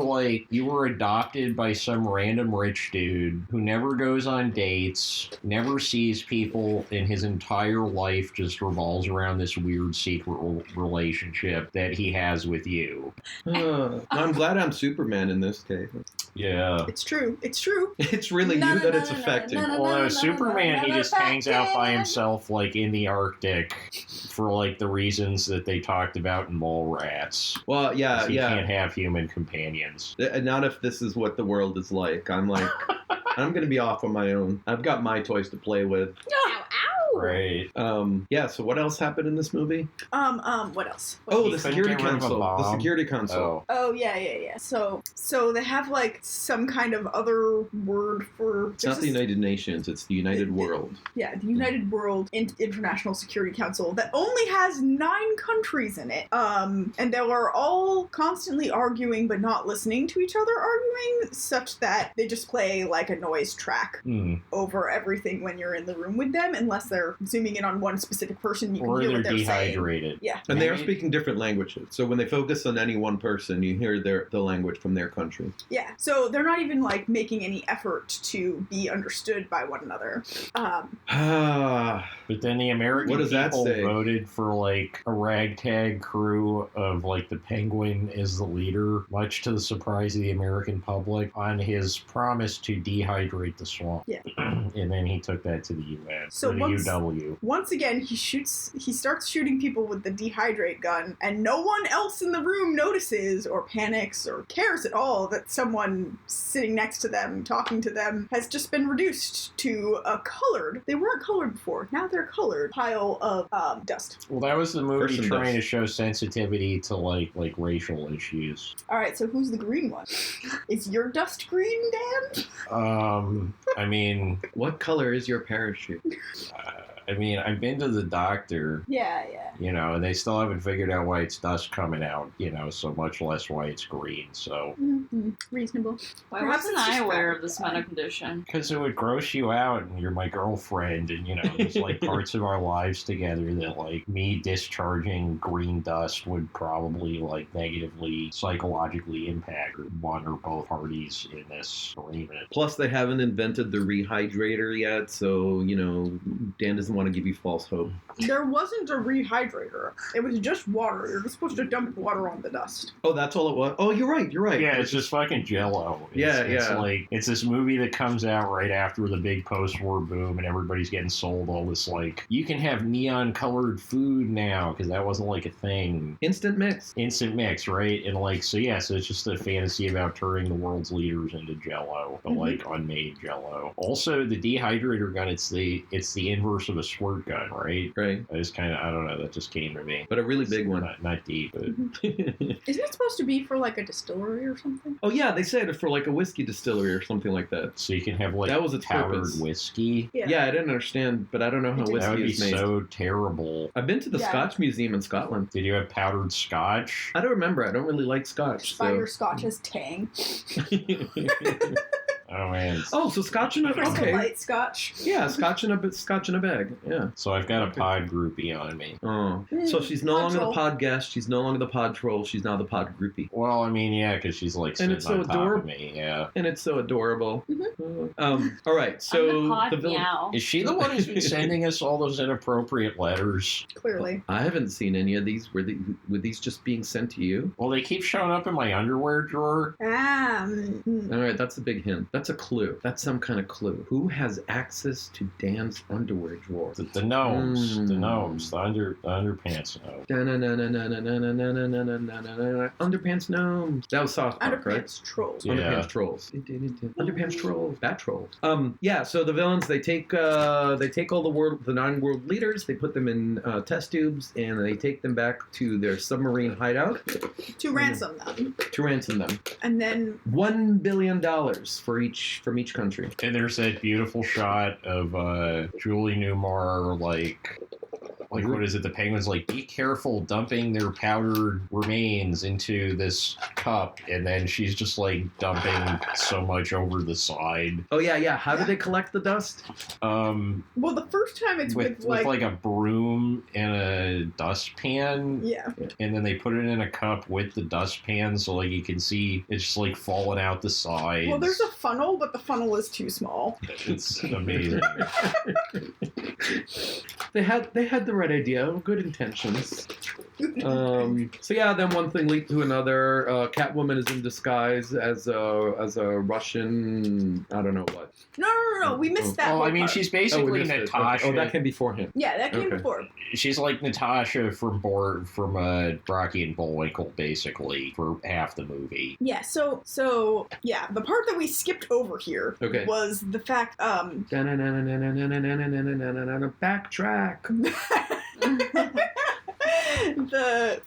were adopted by some random rich dude who never goes on dates, never sees people, and his entire life just revolves around this weird secret relationship that he has with you. I'm glad I'm Superman in this case. Yeah. It's true. It's true. It's really you that it's affecting. Well, Superman, he just hangs out by himself, like, in the Arctic for, like, the reasons that they talked about in Mallrats. Well, yeah. He can't have human companions. Not if this is what the world is like. I'm like, I'm going to be off on my own. I've got my toys to play with. Ow, ow. Right. Yeah, so what else happened in this movie? What else? Oh, He the couldn't security get rid of a console. The bomb. security console. Oh, yeah. So they have, like, some kind of other word for... It's not the United Nations, it's the United World. Yeah, the United World International Security Council that only has 9 countries in it. And they are all constantly arguing but not listening to each other arguing, such that they just play, like, a noise track over everything when you're in the room with them, unless they're they're zooming in on one specific person. You can Or hear they're what they're saying. dehydrated. Yeah. And they are Maybe- speaking different languages. So when they focus on any one person, you hear the language from their country. Yeah. So they're not even like making any effort to be understood by one another. But then the American What does that people say? voted for like a ragtag crew of like the Penguin as the leader, much to the surprise of the American public, on his promise to dehydrate the swamp. Yeah. And then he took that to the UN, So or the once- UW. Once again, he starts shooting people with the dehydrate gun, and no one else in the room notices or panics or cares at all that someone sitting next to them, talking to them, has just been reduced to a colored, they weren't colored before, now they're colored, pile of dust. Well, that was the movie Person trying dust. to show sensitivity to like racial issues. Alright, so who's the green one? Is your dust green, Dan? I mean, What color is your parachute? I've been to the doctor, Yeah. you know, and they still haven't figured out why it's dust coming out, you know, so much less why it's green. So, Mm-hmm. Reasonable. Why Perhaps wasn't it's I just aware fabric of this dye. medical condition? because it would gross you out, and you're my girlfriend, and you know, there's like parts of our lives together that like me discharging green dust would probably like negatively psychologically impact one or both parties in this arrangement. Plus, they haven't invented the rehydrator yet, so, you know, Dan doesn't want to give you false hope. There wasn't a rehydrator. It was just water. You're just supposed to dump water on the dust. Oh, that's all it was? Oh, you're right. Yeah, it's just fucking Jello. It's like it's this movie that comes out right after the big post-war boom, and everybody's getting sold all this like you can have neon-colored food now because that wasn't like a thing. Instant mix. Instant mix, right? And like so it's just a fantasy about turning the world's leaders into Jello, but like unmade Jello. Also, the dehydrator gun, it's the inverse of a squirt gun, right? Right. I just kind of I don't know, that just came to me. But a really big one. Not deep, but Isn't it supposed to be for like a distillery or something? Oh, yeah, they said it for like a whiskey distillery or something like that. so you can have like That was its powdered purpose. whiskey. Yeah, I didn't understand, but I don't know how It did. whiskey That would be is made. so terrible. I've been to the Yeah. Scotch Museum in Scotland. Did you have powdered scotch? I don't remember. I don't really like Scotch. Spider Scotch has tang. Oh man. Oh, so Scotch in a Crystal okay. Light Scotch. Yeah, Scotch in a bag. Yeah. So I've got a pod groupie on me. Oh, so she's no Pod longer the troll. pod guest. She's no longer the pod troll. She's now the pod groupie, Well, I mean, yeah, because she's like And sitting it's so on top adorable. of me. Yeah. and it's so adorable. All right. So I'm the pod villain. meow. Is she the one who's been sending us all those inappropriate letters? Clearly. I haven't seen any of these. Were these just being sent to you? Well, they keep showing up in my underwear drawer. All right, that's a big hint. That's a clue. That's some kind of clue. Who has access to Dan's underwear drawer? The gnomes. The Mm. gnomes. The underpants gnome. Underpants gnomes. That was South Park, right? Underpants trolls. Yeah. Underpants trolls. Underpants trolls. Bat trolls. Yeah. So the villains they take all the 9 world leaders. They put them in test tubes and they take them back to their submarine hideout To ransom them. to ransom them. And then $1 billion from each country. And there's that beautiful shot of Julie Newmar, like what is it? The penguins like, be careful dumping their powdered remains into this cup, and then she's just like dumping so much over the side. Oh yeah. How do they collect the dust? well, the first time it's With with like a broom and a dustpan, yeah. and then they put it in a cup with the dustpan, so like you can see it's just like falling out the sides. Well, there's a funnel, but the funnel is too small. It's amazing. They had the right idea, good intentions. So yeah, then one thing leads to another. Catwoman is in disguise as a Russian. I don't know what. No. We missed that. Well, I one mean, part. she's we basically missed it. Natasha. Okay. Oh, that came before him. Yeah, that came Okay. before. She's like Natasha from Burt from Rocky and Bullwinkle, basically, for half the movie. Yeah. So yeah, the part that we skipped over here Okay. was the fact. Backtrack. The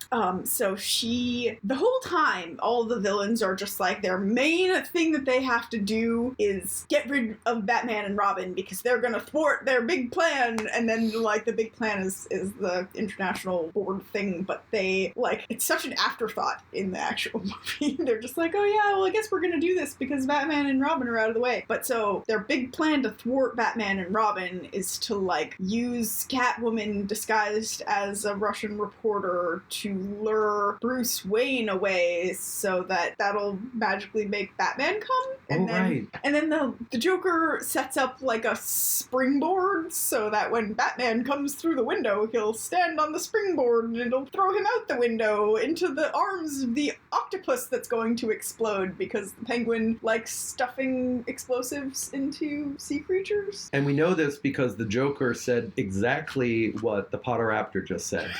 whole time, all the villains are just like, their main thing that they have to do is get rid of Batman and Robin because they're gonna thwart their big plan. And then, like, the big plan is the international board thing, but they, like, it's such an afterthought in the actual movie. They're just like, oh yeah, well, I guess we're gonna do this because Batman and Robin are out of the way. But so their big plan to thwart Batman and Robin is to, like, use Catwoman disguised as a Russian reporter to lure Bruce Wayne away so that that'll magically make Batman come. And then the Joker sets up, like, a springboard so that when Batman comes through the window, he'll stand on the springboard and it'll throw him out the window into the arms of the octopus that's going to explode because the Penguin likes stuffing explosives into sea creatures. And we know this because the Joker said exactly what the Podiraptor just said.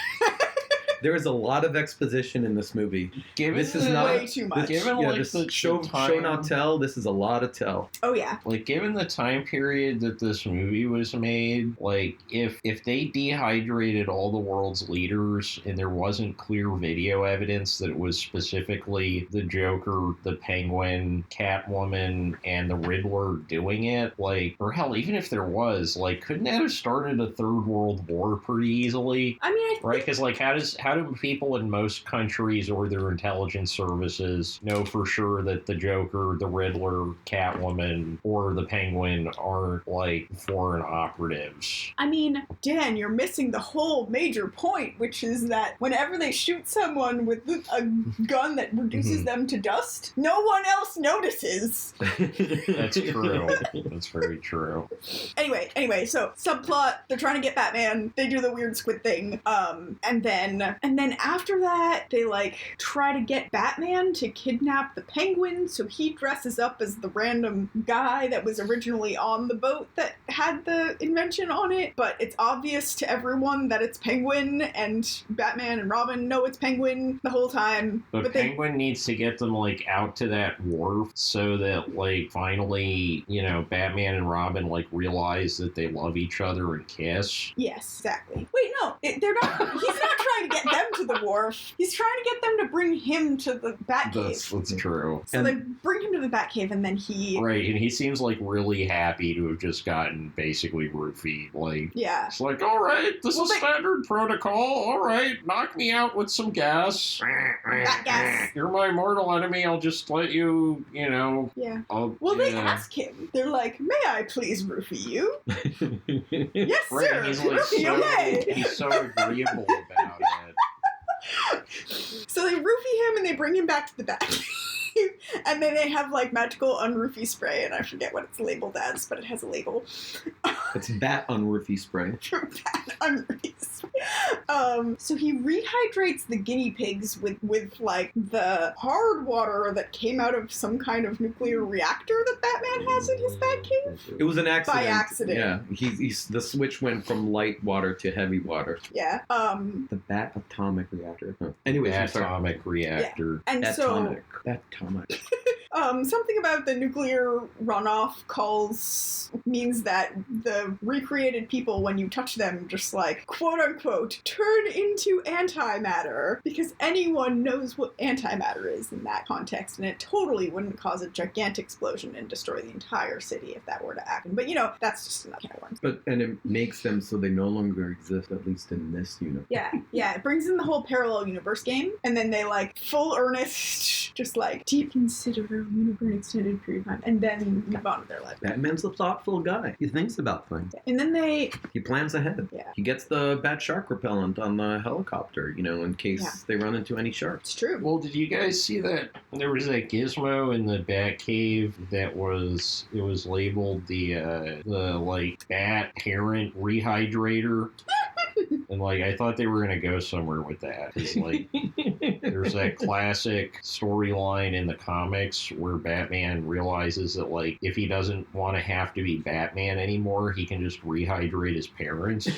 There is a lot of exposition in this movie. This is not way too much. Show not tell. This is a lot of tell. Oh yeah. Like, given the time period that this movie was made, like, if they dehydrated all the world's leaders and there wasn't clear video evidence that it was specifically the Joker, the Penguin, Catwoman, and the Riddler doing it, like, or hell, even if there was, like, couldn't that have started a third world war pretty easily? I mean, right? Because, like, how do people in most countries or their intelligence services know for sure that the Joker, the Riddler, Catwoman, or the Penguin aren't, like, foreign operatives? I mean, Dan, you're missing the whole major point, which is that whenever they shoot someone with a gun that reduces them to dust, no one else notices. That's true. That's very true. Anyway, so subplot, they're trying to get Batman, they do the weird squid thing, and then after that, they, like, try to get Batman to kidnap the Penguin, so he dresses up as the random guy that was originally on the boat that had the invention on it, but it's obvious to everyone that it's Penguin, and Batman and Robin know it's Penguin the whole time. But Penguin needs to get them, like, out to that wharf so that, like, finally, you know, Batman and Robin, like, realize that they love each other and kiss. Yes, exactly. Wait, no, they're not. He's not trying to get them to the wharf. He's trying to get them to bring him to the Batcave. That's true. So they bring him to the Batcave, and then he... Right, and he seems, like, really happy to have just gotten basically roofied. Like, yeah. It's like, all right, this is standard protocol. All right, knock me out with some gas. That gas. You're my mortal enemy. I'll just let you, you know... Yeah. They ask him. They're like, may I please roofie you? Yes, right, sir. He's like, he's so agreeable about it. So they roofie him and they bring him back to the Batcave. And then they have, like, magical unroofie spray, and I forget what it's labeled as, but it has a label. It's bat unroofie spray. Bat unroofie spray. So he rehydrates the guinea pigs with like the hard water that came out of some kind of nuclear reactor that Batman has in his Batcave. It was an accident. By accident. Yeah, the switch went from light water to heavy water. Yeah. The Bat Atomic Reactor. Huh. Anyways, Atomic Reactor. Yeah. And Atomic. Something about the nuclear runoff means that the recreated people, when you touch them, just, like, quote unquote, turn into antimatter, because anyone knows what antimatter is in that context, and it totally wouldn't cause a gigantic explosion and destroy the entire city if that were to happen. But, you know, that's just another kind of one. And it makes them so they no longer exist, at least in this universe. Yeah, it brings in the whole parallel universe game, and then they, like, full earnest, just, like, deep consider for an extended period of time, and then move on with their life. Batman's a thoughtful guy. He thinks about things. And then he plans ahead. Yeah. He gets the bat shark repellent on the helicopter, you know, in case they run into any sharks. It's true. Well, did you guys see that there was that gizmo in the Batcave that was labeled the like bat parent rehydrator? And, like, I thought they were going to go somewhere with that. Because, like, there's that classic storyline in the comics where Batman realizes that, like, if he doesn't want to have to be Batman anymore, he can just rehydrate his parents.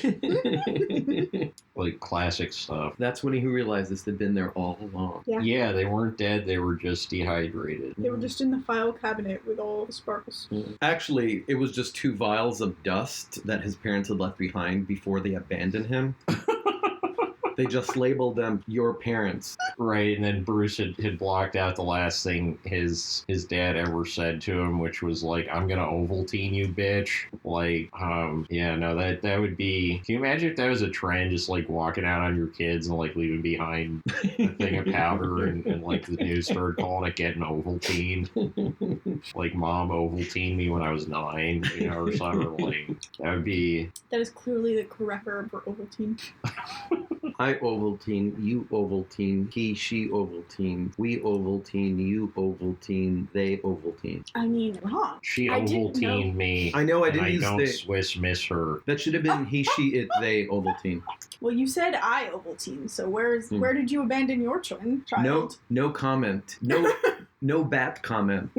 Like, classic stuff. That's when he realizes they've been there all along. Yeah, they weren't dead. They were just dehydrated. They were just in the file cabinet with all the sparkles. Actually, it was just 2 vials of dust that his parents had left behind before they abandoned him. They just labeled them your parents. Right, and then Bruce had blocked out the last thing his dad ever said to him, which was like, "I'm gonna Ovaltine you, bitch." Like, yeah, no, that would be. Can you imagine if that was a trend, just like walking out on your kids and like leaving behind a thing of powder, and like the news started calling it getting Ovaltine, like mom Ovaltine me when I was 9, you know, or something. Like that would be. That is clearly the correct verb for Ovaltine. I Ovaltine, you Ovaltine, he, she Ovaltine, we Ovaltine, you Ovaltine, they Ovaltine. I mean, wrong. She I didn't know. Ovaltine me. I know I and didn't I use don't they. Swiss miss her. That should have been he, she, it, they Ovaltine. Well, you said I Ovaltine, so where did you abandon your child? No comment. No bat comment.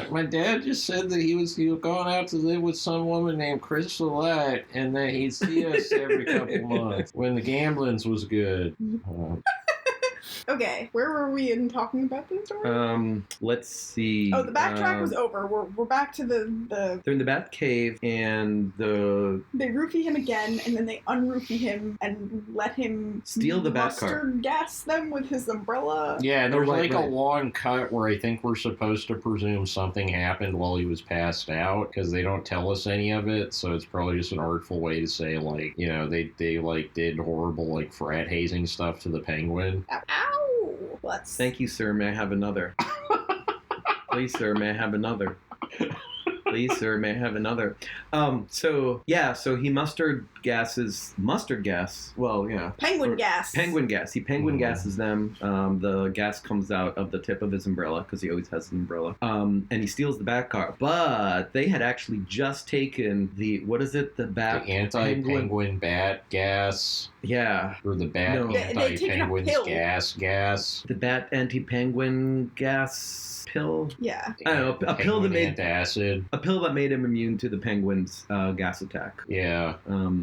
My dad just said that he was going out to live with some woman named Crystal Light, and that he'd see us every couple months when the gamblings was good. Okay, where were we in talking about this story? Let's see. Oh, the backtrack was over. We're back to the. They're in the bat cave, and They roofie him again, and then they unroofie him and let him steal the bat car. mustard gas them with his umbrella. Yeah, there's right. a long cut where I think we're supposed to presume something happened while he was passed out, because they don't tell us any of it, so it's probably just an artful way to say, like, you know, they like did horrible like frat hazing stuff to the penguin. Ow! Let's. Thank you, sir. May I have another? Please, sir. May I have another? Please, sir. May I have another? So he mustard gas. Well, yeah. Penguin gas. Penguin gas. He penguin gasses them. The gas comes out of the tip of his umbrella, because he always has an umbrella. And he steals the bat car. But they had actually just taken the bat The anti-penguin bat gas. Yeah. Or the bat No. They taken a anti-penguins pill. gas. The bat anti-penguin gas pill. Yeah. I don't know, a pill that made acid. a pill that made him immune to the penguin's gas attack. Yeah.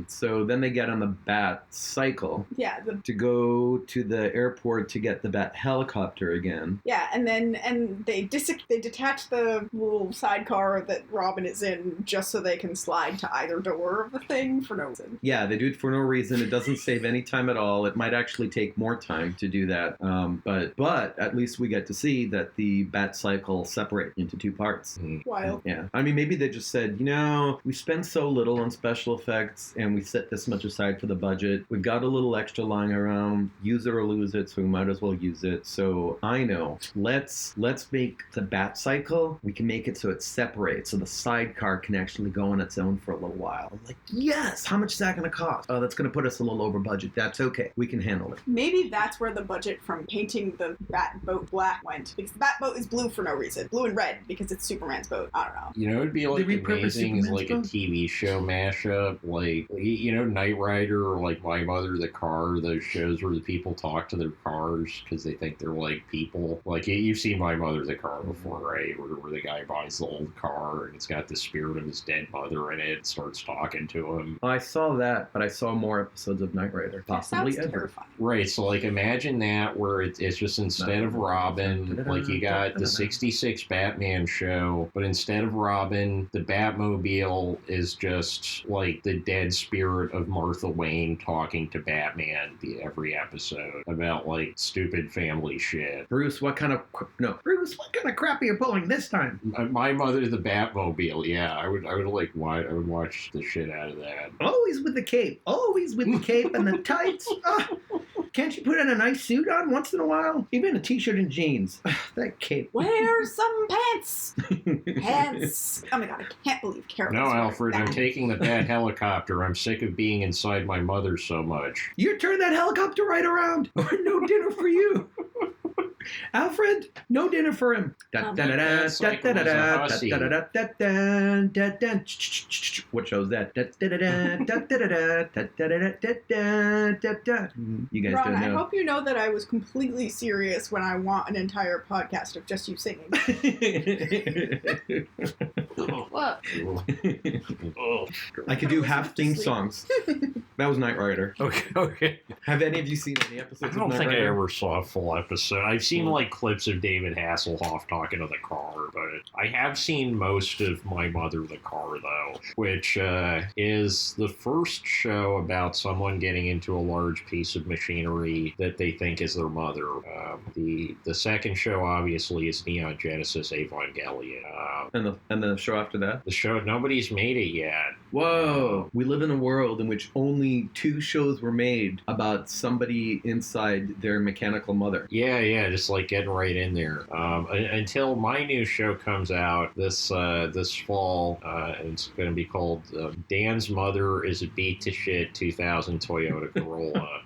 So then they get on the bat cycle Yeah. to go to the airport to get the bat helicopter again. Yeah, and they detach the little sidecar that Robin is in just so they can slide to either door of the thing for no reason. Yeah, they do it for no reason. It doesn't save any time at all. It might actually take more time to do that. But at least we get to see that the bat cycle separate into 2 parts. Wild. Yeah. I mean, maybe they just said, we spend so little on special effects and we set this much aside for the budget. We've got a little extra lying around, use it or lose it, so we might as well use it. So I know, let's make the bat cycle, we can make it so it separates, so the sidecar can actually go on its own for a little while. I'm like, yes! How much is that going to cost? Oh, that's going to put us a little over budget. That's okay. We can handle it. Maybe that's where the budget from painting the bat boat black went. Because the bat boat is blue for no reason. Blue and red because it's Superman's boat. I don't know. You know, it'd be like They repurposed amazing as Superman's like a boat? TV show mashup, like Knight Rider or like My Mother the Car. Those shows where the people talk to their cars because they think they're like people. Like you've seen My Mother the Car before, right? Where the guy buys the old car and it's got the spirit of his dead mother in it. And starts talking to him. I saw that, but I saw more episodes of Knight Rider. Possibly That sounds ever. terrifying. Right, so like imagine that where it's just instead of Robin, like you got the 66 Batman show, but instead of Robin, the Batmobile is just like the dead spirit of Martha Wayne talking to Batman every episode about like stupid family shit. Bruce, what kind of crap are you pulling this time? My Mother the Batmobile, yeah, I would watch the shit out of that. Always with the cape. Always with the cape and the tights. Can't you put in a nice suit on once in a while? Even a t-shirt and jeans. That cape. Wear some pants. Pants. Oh my god, I can't believe Carol. No, is wearing Alfred, that. I'm taking the bat helicopter. I'm sick of being inside my mother so much. You turn that helicopter right around, or no dinner for you. Alfred, no dinner for him. What show's that? You guys Ron, don't I know. hope you know that I was completely serious when I want an entire podcast of just you singing. What? I could do half theme songs. That was Knight Rider. Okay. Have any of you seen any I episodes don't of Knight think I Rider? ever saw a full episode. I've seen like clips of David Hasselhoff talking to the car, but I have seen most of My Mother the Car, though, which is the first show about someone getting into a large piece of machinery that they think is their mother. The second show, obviously, is Neon Genesis Evangelion. And the show after that? The show, nobody's made it yet. Whoa. We live in a world in which only 2 shows were made about somebody inside their mechanical mother. Yeah, just like getting right in there. Until my new show comes out this fall, and it's going to be called Dan's Mother is a Beat to Shit 2000 Toyota Corolla.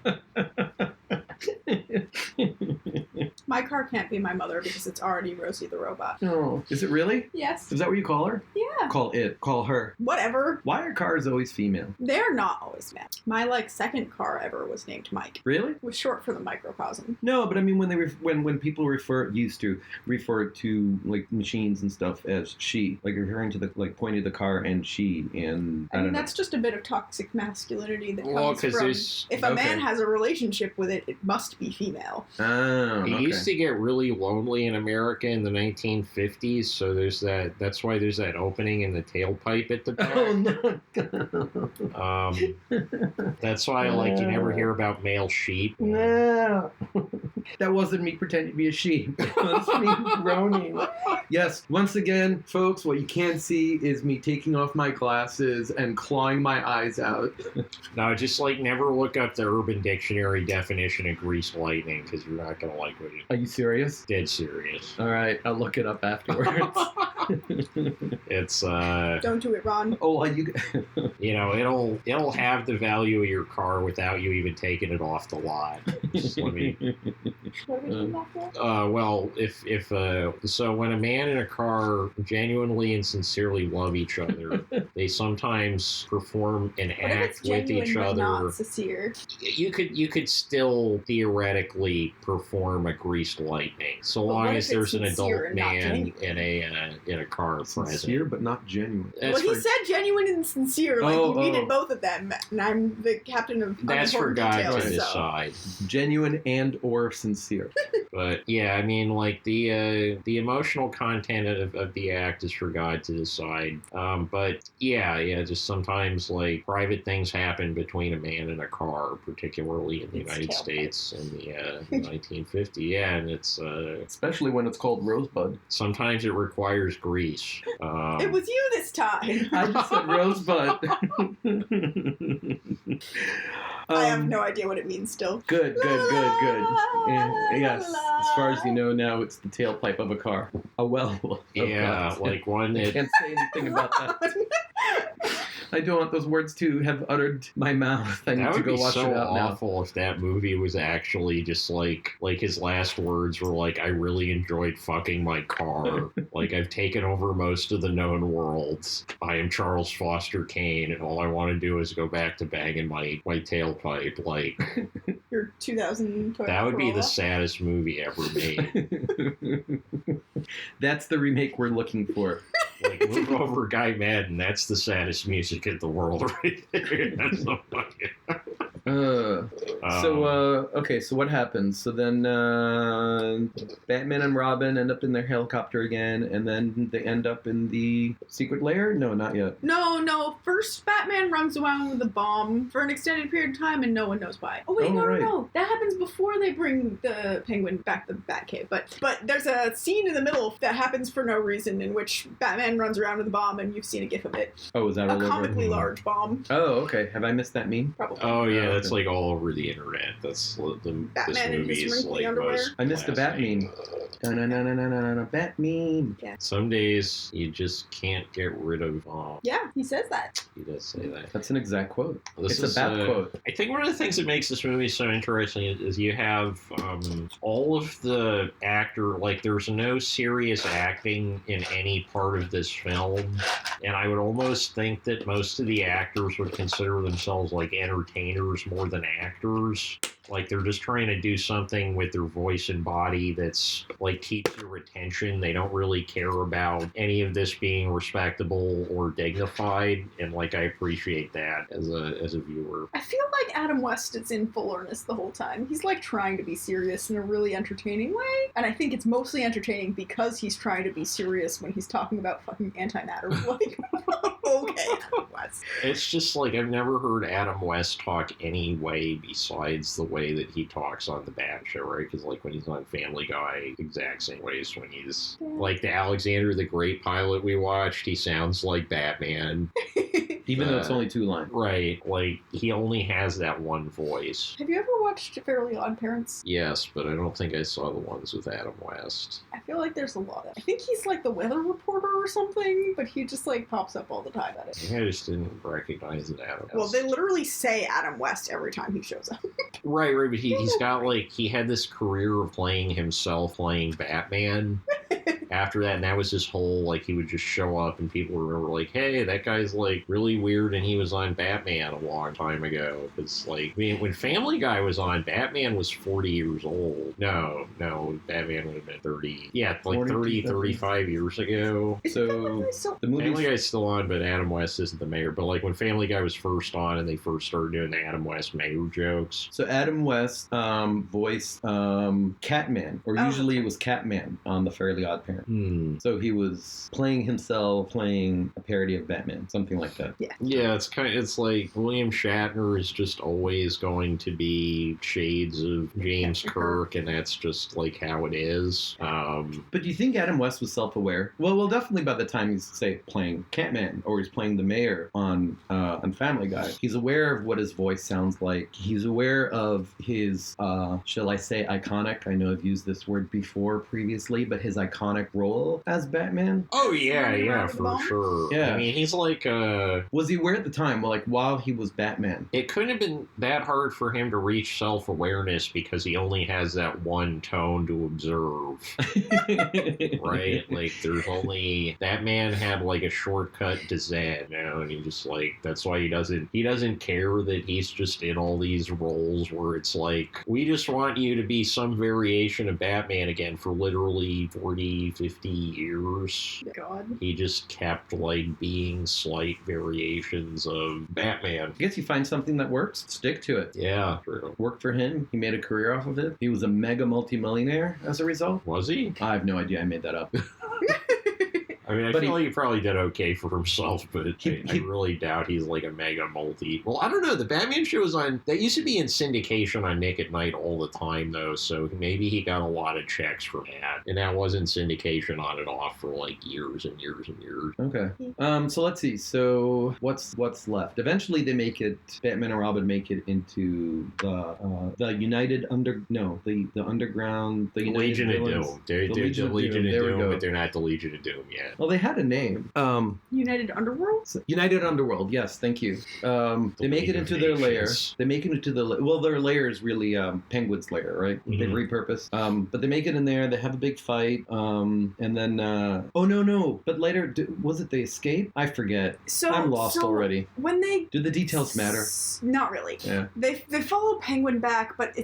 My car can't be my mother because it's already Rosie the robot. Oh, is it really? Yes. Is that what you call her? Yeah. Call her. Whatever. Why are cars always female? They're not always male. My second car ever was named Mike. Really? It was short for the microcosm. No, but I mean when when people used to refer to like machines and stuff as she, like referring to the pointing the car and she, and I mean don't know. that's just a bit of toxic masculinity that Well, comes 'cause from there's- if a okay. man has a relationship with it, it must be female. Oh, It okay. used to get really lonely in America in the 1950s, so that's why there's that opening in the tailpipe at the back. Oh no. That's why you never hear about male sheep. No. That wasn't me pretending to be a sheep. It was me groaning. Yes, once again, folks, what you can't see is me taking off my glasses and clawing my eyes out. No, just never look up the Urban Dictionary definition of grease lightning because you're not gonna like what it. Are you serious? Dead serious. All right, I'll look it up afterwards. It's Don't do it, Ron. Oh, you. it'll have the value of your car without you even taking it off the lot. Just let me. What are we doing that for? Well, if so, when a man and a car genuinely and sincerely love each other, they sometimes perform an What if act it's with genuine each but other. not sincere? You could still theoretically perform a greased lightning, so But long what as if there's it's an adult sincere and not man genuine? in a car Sincere, present. but not genuine. That's Well, he for- said genuine and sincere. Oh, You needed oh. both of them, and I'm the captain of That's for unimportant God details, to so. decide. Genuine and or sincere. But yeah, I mean, the emotional content of the act is for God to decide. But yeah, just sometimes private things happen between a man and a car, particularly in the It's United tailpipe. States in the 1950s. Yeah, and it's Especially when it's called Rosebud. sometimes it requires grease. It was you this time. I just said Rosebud. I have no idea what it means still. Good. Yeah, yes, as far as you know now, it's the tailpipe of a car. A well. Oh, yeah, God. one I that. can't say anything about that. I don't want those words to have uttered my mouth. I need That to would go be watch so it out now. awful if that movie was actually just like his last words were I really enjoyed fucking my car. I've taken over most of the known worlds. I am Charles Foster Kane, and all I want to do is go back to banging my tailpipe. Your 2000 Toyota That would be the Corolla. saddest movie ever made. That's the remake we're looking for. Move over Guy Madden. That's the saddest music in the world right there. That's so fucking. Okay, so what happens? So then Batman and Robin end up in their helicopter again, and then they end up in the secret lair? No, not yet. No. First, Batman runs around with a bomb for an extended period of time, and no one knows why. Oh wait, Oh, right. no. That happens before they bring the Penguin back to the Batcave. But there's a scene in the middle that happens for no reason, in which Batman runs around with a bomb, and you've seen a gif of it. Oh, is that A all over? comically large bomb, Oh, okay. Have I missed that meme? probably. Oh yeah, that's Okay. all over the internet. That's this Batman in movie his is wrinkly underwear. most. I missed the Bat classic. meme. Da-na-na-na-na-na-na, Bat meme. Some days you just can't get rid of. Yeah, he says that. He does say that. That's an exact quote. This It's a Bat quote. I think one of the things that makes this movie so interesting is you have all of the actor, there's no serious acting in any part of this film, and I would almost think that most of the actors would consider themselves entertainers more than actors. Like they're just trying to do something with their voice and body that's like keeps your attention. They don't really care about any of this being respectable or dignified, and like I appreciate that as a viewer. I feel like Adam West is in full earnest the whole time. He's like trying to be serious in a really entertaining way, and I think it's mostly entertaining because he's trying to be serious when he's talking about fucking antimatter. Like, okay, Adam West. It's just like I've never heard Adam West talk any way besides the way that he talks on the Bat Show, right? Because like when he's on Family Guy, exact same ways when he's like the Alexander the Great pilot we watched, he sounds like Batman. Even though it's only 2 lines. Right, like he only has that one voice. Have you ever watched Fairly Odd Parents? Yes, but I don't think I saw the ones with Adam West. I feel like there's a lot of. I think he's like the weather reporter or something, but he just like pops up all the time at it. I just didn't recognize it, Adam West. Well, they literally say Adam West every time he shows up. Right, but he's got like, he had this career of playing himself, playing Batman. After that, and that was his whole, like, he would just show up and people remember, like, hey, that guy's, like, really weird and he was on Batman a long time ago. It's like, I mean, when Family Guy was on, Batman was 40 years old. No, Batman would have been 30. Yeah, like 30, 35 years ago. So, the movie... Family Guy's still on, but Adam West isn't the mayor. But, like, when Family Guy was first on and they first started doing the Adam West mayor jokes. So, Adam West voiced Catman, or usually it was Catman on the Fairly Odd Parents. So he was playing himself, playing a parody of Batman, something like that. Yeah, it's like William Shatner is just always going to be shades of James Kirk, and that's just like how it is. But do you think Adam West was self-aware? Well, definitely by the time he's, say, playing Catman, or he's playing the mayor on Family Guy, he's aware of what his voice sounds like. He's aware of his, shall I say, iconic, I know I've used this word before previously, but his iconic role as Batman. Oh, yeah, for sure. Yeah. I mean, he's like, Was he aware at the time, like, while he was Batman? It couldn't have been that hard for him to reach self-awareness because he only has that one tone to observe. Right? Like, there's only... That man had, like, a shortcut to Zen, you know, and he just, like, that's why he doesn't care that he's just in all these roles where it's like, we just want you to be some variation of Batman again for literally 40, 50 years. God. He just kept, like, being slight variations of Batman. I guess you find something that works, stick to it. Yeah, true. Worked for him. He made a career off of it. He was a mega multimillionaire as a result. Was he? I have no idea. I made that up. I mean, I But feel like he probably did okay for himself, but I really doubt he's like a mega multi. Well, I don't know. The Batman show was on... That used to be in syndication on Nick at Night all the time, though, so maybe he got a lot of checks from that. And that was in syndication on and off for like years and years and years. Okay. So let's see. So what's left? Eventually they make it, Batman and Robin make it into the United the Underground, the United Legion of Villains. Doom. They're the Legion of Doom. of There we Doom, go. but they're not the Legion of Doom yet. Well, they had a name. United Underworld? United Underworld. Yes, thank you. They make it into their lair. They make it into their lair is really Penguin's lair, right? Mhm. They've repurposed. But they make it in there. They have a big fight. And then oh no! But later, was it they escape? I forget. I'm lost already. When they Do the details matter? Not really. Yeah. They follow Penguin back, but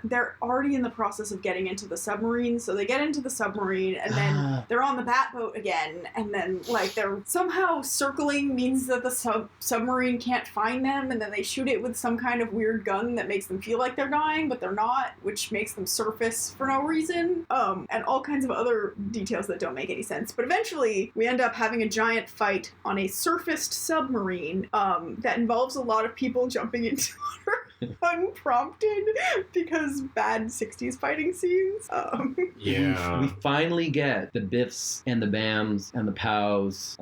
they're already in the process of getting into the submarine. So they get into the submarine, and then they're on the Batboat again, and then like they're somehow circling means that the submarine can't find them, and then they shoot it with some kind of weird gun that makes them feel like they're dying, but they're not, which makes them surface for no reason. And all kinds of other details that don't make any sense. But eventually, we end up having a giant fight on a surfaced submarine that involves a lot of people jumping into water unprompted because bad 60s fighting scenes. Yeah. We finally get the Biffs and the Bams and the Pows.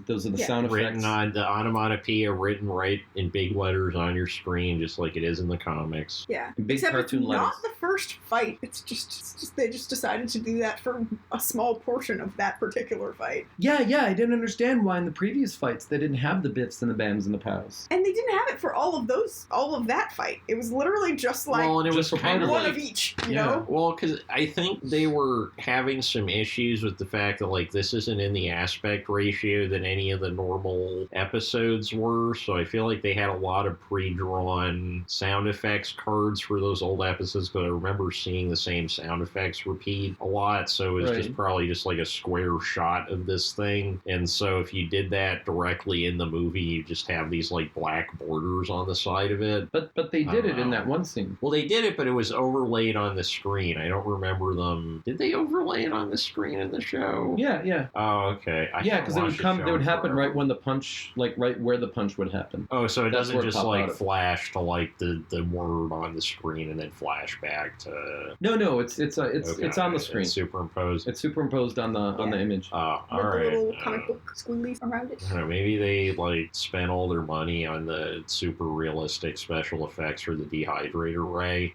Those are the sound effects. Written on the onomatopoeia, written right in big letters on your screen, just like it is in the comics. Yeah. Big Except it's cartoon not letters. the first fight. It's just they just decided to do that for a small portion of that particular fight. Yeah, I didn't understand why in the previous fights they didn't have the Biffs and the Bams and the Pows. And they didn't have it for all of that fight fight. It was literally just like well, and it just was for part kind of one like, of each, you Yeah. know? well, because I think they were having some issues with the fact that, like, this isn't in the aspect ratio that any of the normal episodes were, so I feel like they had a lot of pre-drawn sound effects cards for those old episodes, because I remember seeing the same sound effects repeat a lot, so it was just Right. probably just like a square shot of this thing, and so if you did that directly in the movie, you just have these, like, black borders on the side of it. But they I did don't it in know. that one scene. Well, they did it, but it was overlaid on the screen. I don't remember them. Did they overlay it on the screen in the show? Yeah, yeah. Oh, okay. Yeah, because it would come. They would happen right when the punch, like right where the punch would happen. Oh, so it That's doesn't where it just popped like out of. flash to like the word on the screen and then flash back to. No, it's Okay, on the screen. It's superimposed. It's superimposed on the image. Oh, all With the right. little comic book squigglies around it. I don't know, maybe they like spent all their money on the super realistic special effects for the dehydrator ray.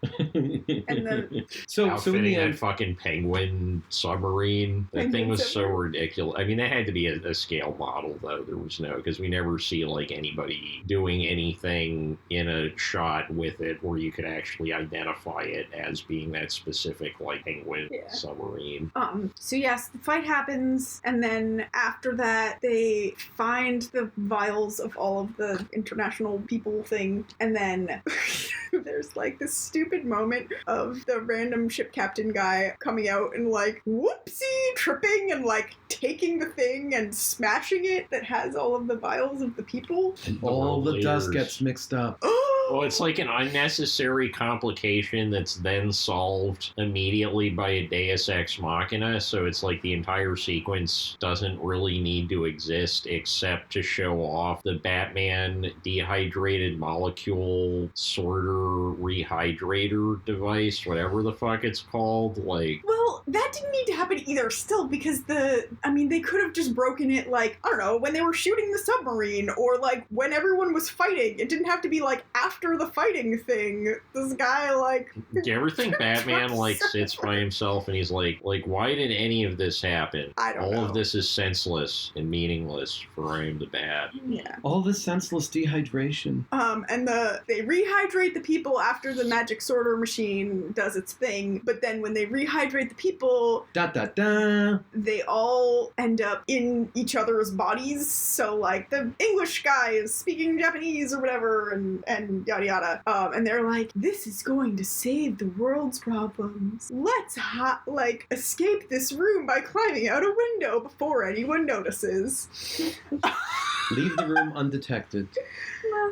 And then so in Outfitting the that end, fucking penguin submarine. That Penguin thing was so submarine. ridiculous. I mean, that had to be a scale model, though. There was no, because we never see like anybody doing anything in a shot with it where you could actually identify it as being that specific like penguin Yeah. submarine. So yes, the fight happens, and then after that, they find the vials of all of the international people thing, and then there's like this stupid moment of the random ship captain guy coming out and like whoopsie tripping and like taking the thing and smashing it that has all of the vials of the people. and all the world dust leaders. gets mixed up. Well, it's like an unnecessary complication that's then solved immediately by a Deus Ex Machina. So it's like the entire sequence doesn't really need to exist except to show off the Batman dehydrated molecule sorter rehydrator device, whatever the fuck it's called. Like, Well, that didn't need to happen either still, because they could have just broken it, like, I don't know, when they were shooting the submarine, or like when everyone was fighting. It didn't have to be like after the fighting thing. This guy, like... do you ever think Batman like sits by himself and he's like, why did any of this happen? I don't All know. of this is senseless and meaningless, for I am the Bat. Yeah. All this senseless dehydration. And they rehydrate the people after the magic sorter machine does its thing, but then when they rehydrate the people, Da da da. they all end up in each other's bodies. So like the English guy is speaking Japanese or whatever, and yada yada. And they're like, this is going to save the world's problems. Let's escape this room by climbing out a window before anyone notices. Leave the room undetected.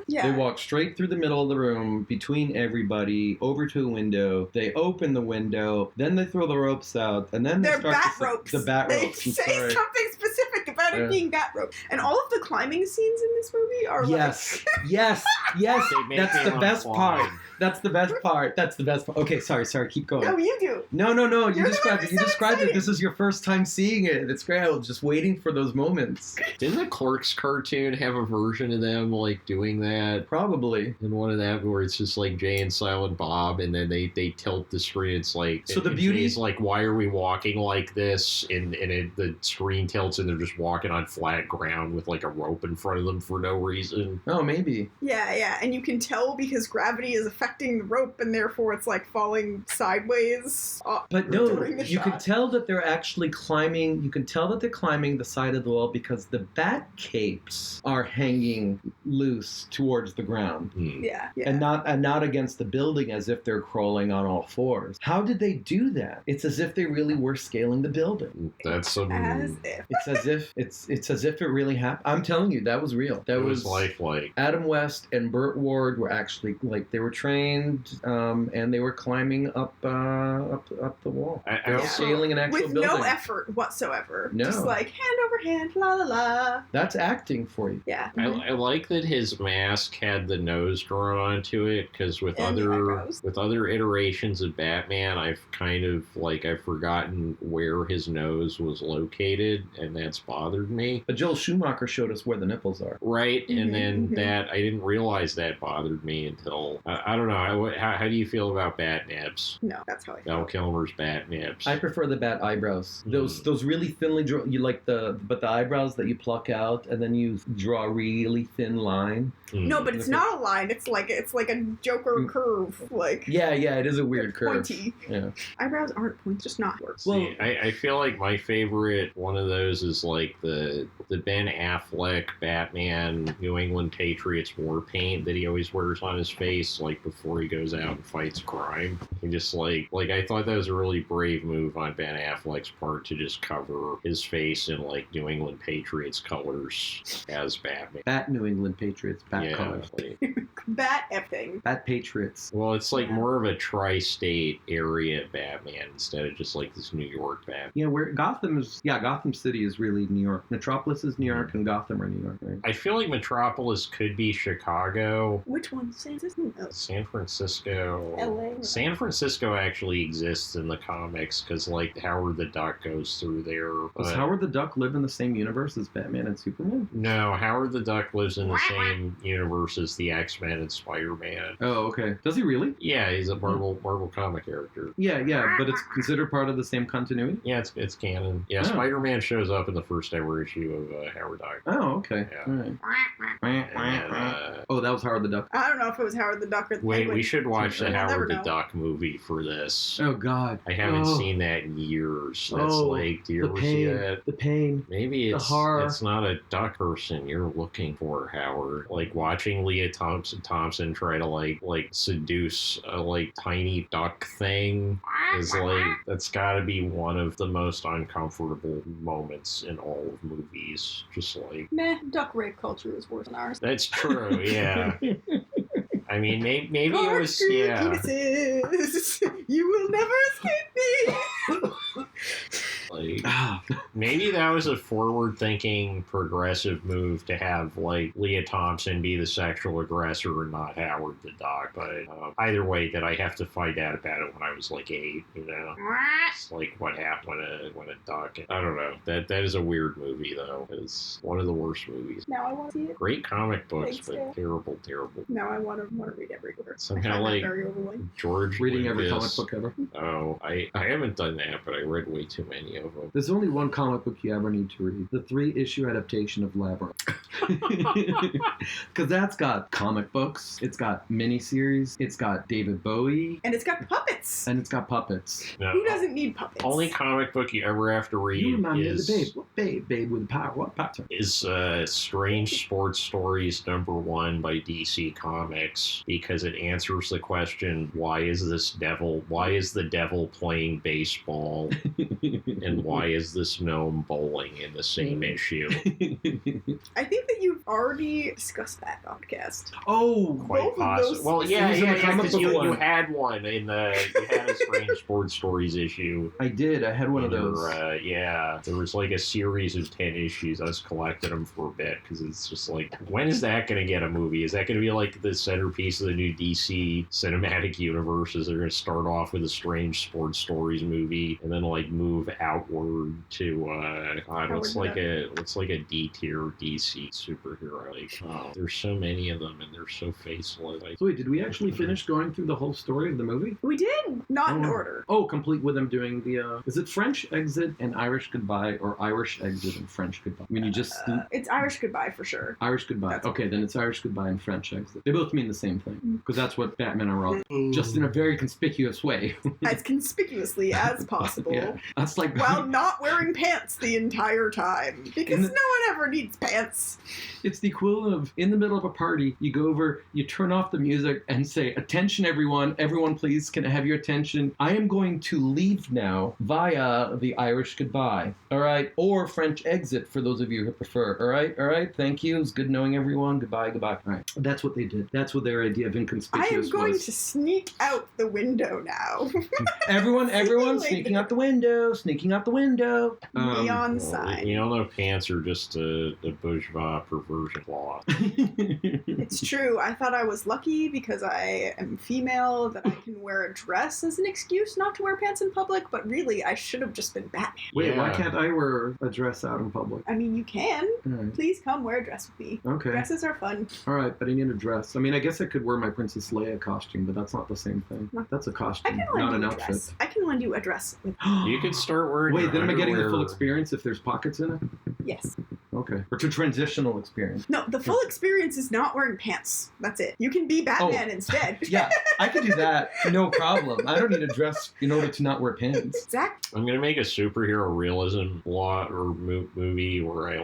Yeah. They walk straight through the middle of the room, between everybody, over to a window. They open the window, then they throw the ropes out, and then they They're start bat to ropes. the bat They ropes. I'm say sorry. something specific about Yeah. it being bat ropes. And all of the climbing scenes in this movie are Yes, yes, yes. They make That's them the best on part. flying. That's the best part. That's the best part. Okay, sorry, keep going. like, no, you do. No. You You're the described one it. You who's so described it. excited. This is your first time seeing it. It's great. I was just waiting for those moments. Didn't the Clerks cartoon have a version of them like doing that? Probably. In one of that where it's just like Jay and Silent Bob, and then they tilt the screen. It's like So the and beauty- Jay's like, why are we walking like this? And the screen tilts, and they're just walking on flat ground with like a rope in front of them for no reason. Oh, maybe. Yeah, and you can tell because gravity is affecting the rope, and therefore it's like falling sideways. But no, During the you can shot. tell that they're actually climbing. You can tell that they're climbing the side of the wall because the bat capes are hanging loose towards the ground. Yeah. And not against the building as if they're crawling on all fours. How did they do that? It's as if they really were scaling the building. That's some. As if. It's as if it's as if it really happened. I'm telling you, that was real. That It was was lifelike. Adam West and Burt Ward were actually like they were trained and they were climbing up the wall. I They were also, scaling an actual With building. no effort whatsoever. No. Just like hand over hand, la la la. That's acting for you. Yeah. I like that his mask had the nose drawn onto it, because with And the eyebrows. other iterations of Batman, I've forgotten where his nose was located, and that's bothered bothered me. But Joel Schumacher showed us where the nipples are. Right, and then Mhm. that, I didn't realize that bothered me until, I don't know, how do you feel about bat nips? No, that's how I feel. Val Kilmer's bat nips. I prefer the bat eyebrows. Those really thinly drawn. You like the eyebrows that you pluck out and then you draw a really thin line. No, but it's not a line. It's like a Joker curve. Like Yeah, it is a weird curve. pointy. Yeah. Eyebrows aren't pointy, just not worse. Well- See, I feel like my favorite one of those is like the Ben Affleck Batman New England Patriots war paint that he always wears on his face, like before he goes out and fights crime. He just like I thought that was a really brave move on Ben Affleck's part to just cover his face in like New England Patriots colors as Batman. Bat New England Patriots, bat Yeah, colors. like- Bat effing. Bat Patriots. well, it's like Yeah. more of a tri-state area Batman instead of just like this New York Batman. Yeah, where Gotham City is really New York. Metropolis is New York and Gotham are New York, right? I feel like Metropolis could be Chicago, Which one? San Francisco? Oh, San Francisco. LA. San Francisco actually exists in the comics because, like, Howard the Duck goes through there. Does But Howard the Duck live in the same universe as Batman and Superman? no, Howard the Duck lives in the same universe as the X-Men and Spider-Man. Oh, okay. Does he really? Yeah, he's a Marvel comic character. Yeah, but it's considered part of the same continuity? Yeah, it's canon. Yeah, Oh. Spider-Man shows up in the first ever issue of Howard Duck. Oh, okay. Yeah. All right. And then, Oh, that was Howard the Duck. I don't know if it was Howard the Duck or the wait, Penguin. we should watch the We'll never Howard the know. Duck movie for this. Oh, God. I haven't Oh. seen that in years. That's Oh, like, do you The ever see pain. that? The pain. Maybe The it's horror. it's not a duck person you're looking for, Howard. Like watching Leah Thompson try to like seduce a like tiny duck thing is like that's got to be one of the most uncomfortable moments in all of movies. Just like Meh, duck rape culture is worse than ours. that's true, yeah. I mean, maybe it was Corkscrew yeah. penises. You will never escape me. Like, Ah, maybe that was a forward-thinking, progressive move to have like Leah Thompson be the sexual aggressor and not Howard the Duck. But either way, that I have to find out about it when I was like 8. You know, it's like what happened when a duck. I don't know. That is a weird movie though. It's one of the worst movies. Now I want to see it. Great comic books, Thanks, but Dad. terrible. Now I want to read every word. Somehow, I find like- that very overwhelming. George reading every Lucas. comic book ever. Oh, I haven't done that, but I read way too many of them. There's only one comic book you ever need to read. The 3-issue adaptation of Labyrinth. Because that's got comic books, it's got miniseries, it's got David Bowie, And it's got puppets. and it's got puppets. No, Who doesn't need puppets? Only comic book you ever have to read You remind me of is the babe. What babe? Babe with power. What power? Strange Sports Stories #1 by DC Comics because it answers the question, why is the devil playing baseball and why is this gnome bowling in the same issue? I think that you've already discussed that podcast. Oh, Quite Both of possible. those Well, yeah, These are the yeah, comic because book you ones. had one in you had a Strange Sports Stories issue. I did. I had one of in those. your, yeah, there was like a series of 10 issues. I was collecting them for a bit because it's just like, when is that going to get a movie? Is that going to be like the centerpiece of the new DC cinematic universe? Is they're going to start off with a Strange Sports Stories movie and then like move outward to God, what's like a D tier DC superhero? Like, oh, there's so many of them and they're so faceless. Like, So wait, did we actually finish going through the whole story of the movie? We did, not in Oh. order. Oh, complete with them doing the, is it French exit and Irish goodbye, or Irish exit and French goodbye? When you just, It's Irish goodbye for sure. Irish goodbye. That's- Okay, then it's Irish goodbye and French exit. They both mean the same thing, Mm. because that's what Batman are all, just in a very conspicuous way. As conspicuously as possible. Yeah, that's like, While not wearing pants the entire time. Because In the- no one ever needs pants. it's the equivalent of, in the middle of a party, you go over, you turn off the music and say, attention everyone please, can I have your attention? I am going to leave now via the Irish goodbye, all right? Or French exit for those of you who prefer, all right, thank you, it's good knowing everyone, goodbye, all right. That's what they did. That's what their idea of I inconspicuous am going was. to sneak out the window now. Everyone Simulated. sneaking out the window, out the window. Neon Well, sign. you don't know pants are just a bourgeois perversion law. It's true. I thought I was lucky because I am female that I can wear a dress as an excuse not to wear pants in public, but really I should have just been Batman. Wait, why Yeah. can't I wear a dress out in public? I mean, you can. Alright. Please come wear a dress with me. Okay. Dresses are fun. All right, but I need a dress. I mean, I guess I could wear my Princess Leia costume, but that's not the same thing. No. That's a I costume, can not lend an you a outfit. dress. I can lend you a dress with You could start wearing. Wait, your then am I getting the full underwear. experience if there's pockets in it? yes. Okay. Or to transitional experience. No, the full experience is not wearing pants. That's it. You can be Batman instead. Yeah, I could do that. No problem. I don't need a dress in order to not wear pants. Zach, I'm gonna make a superhero realism law or movie where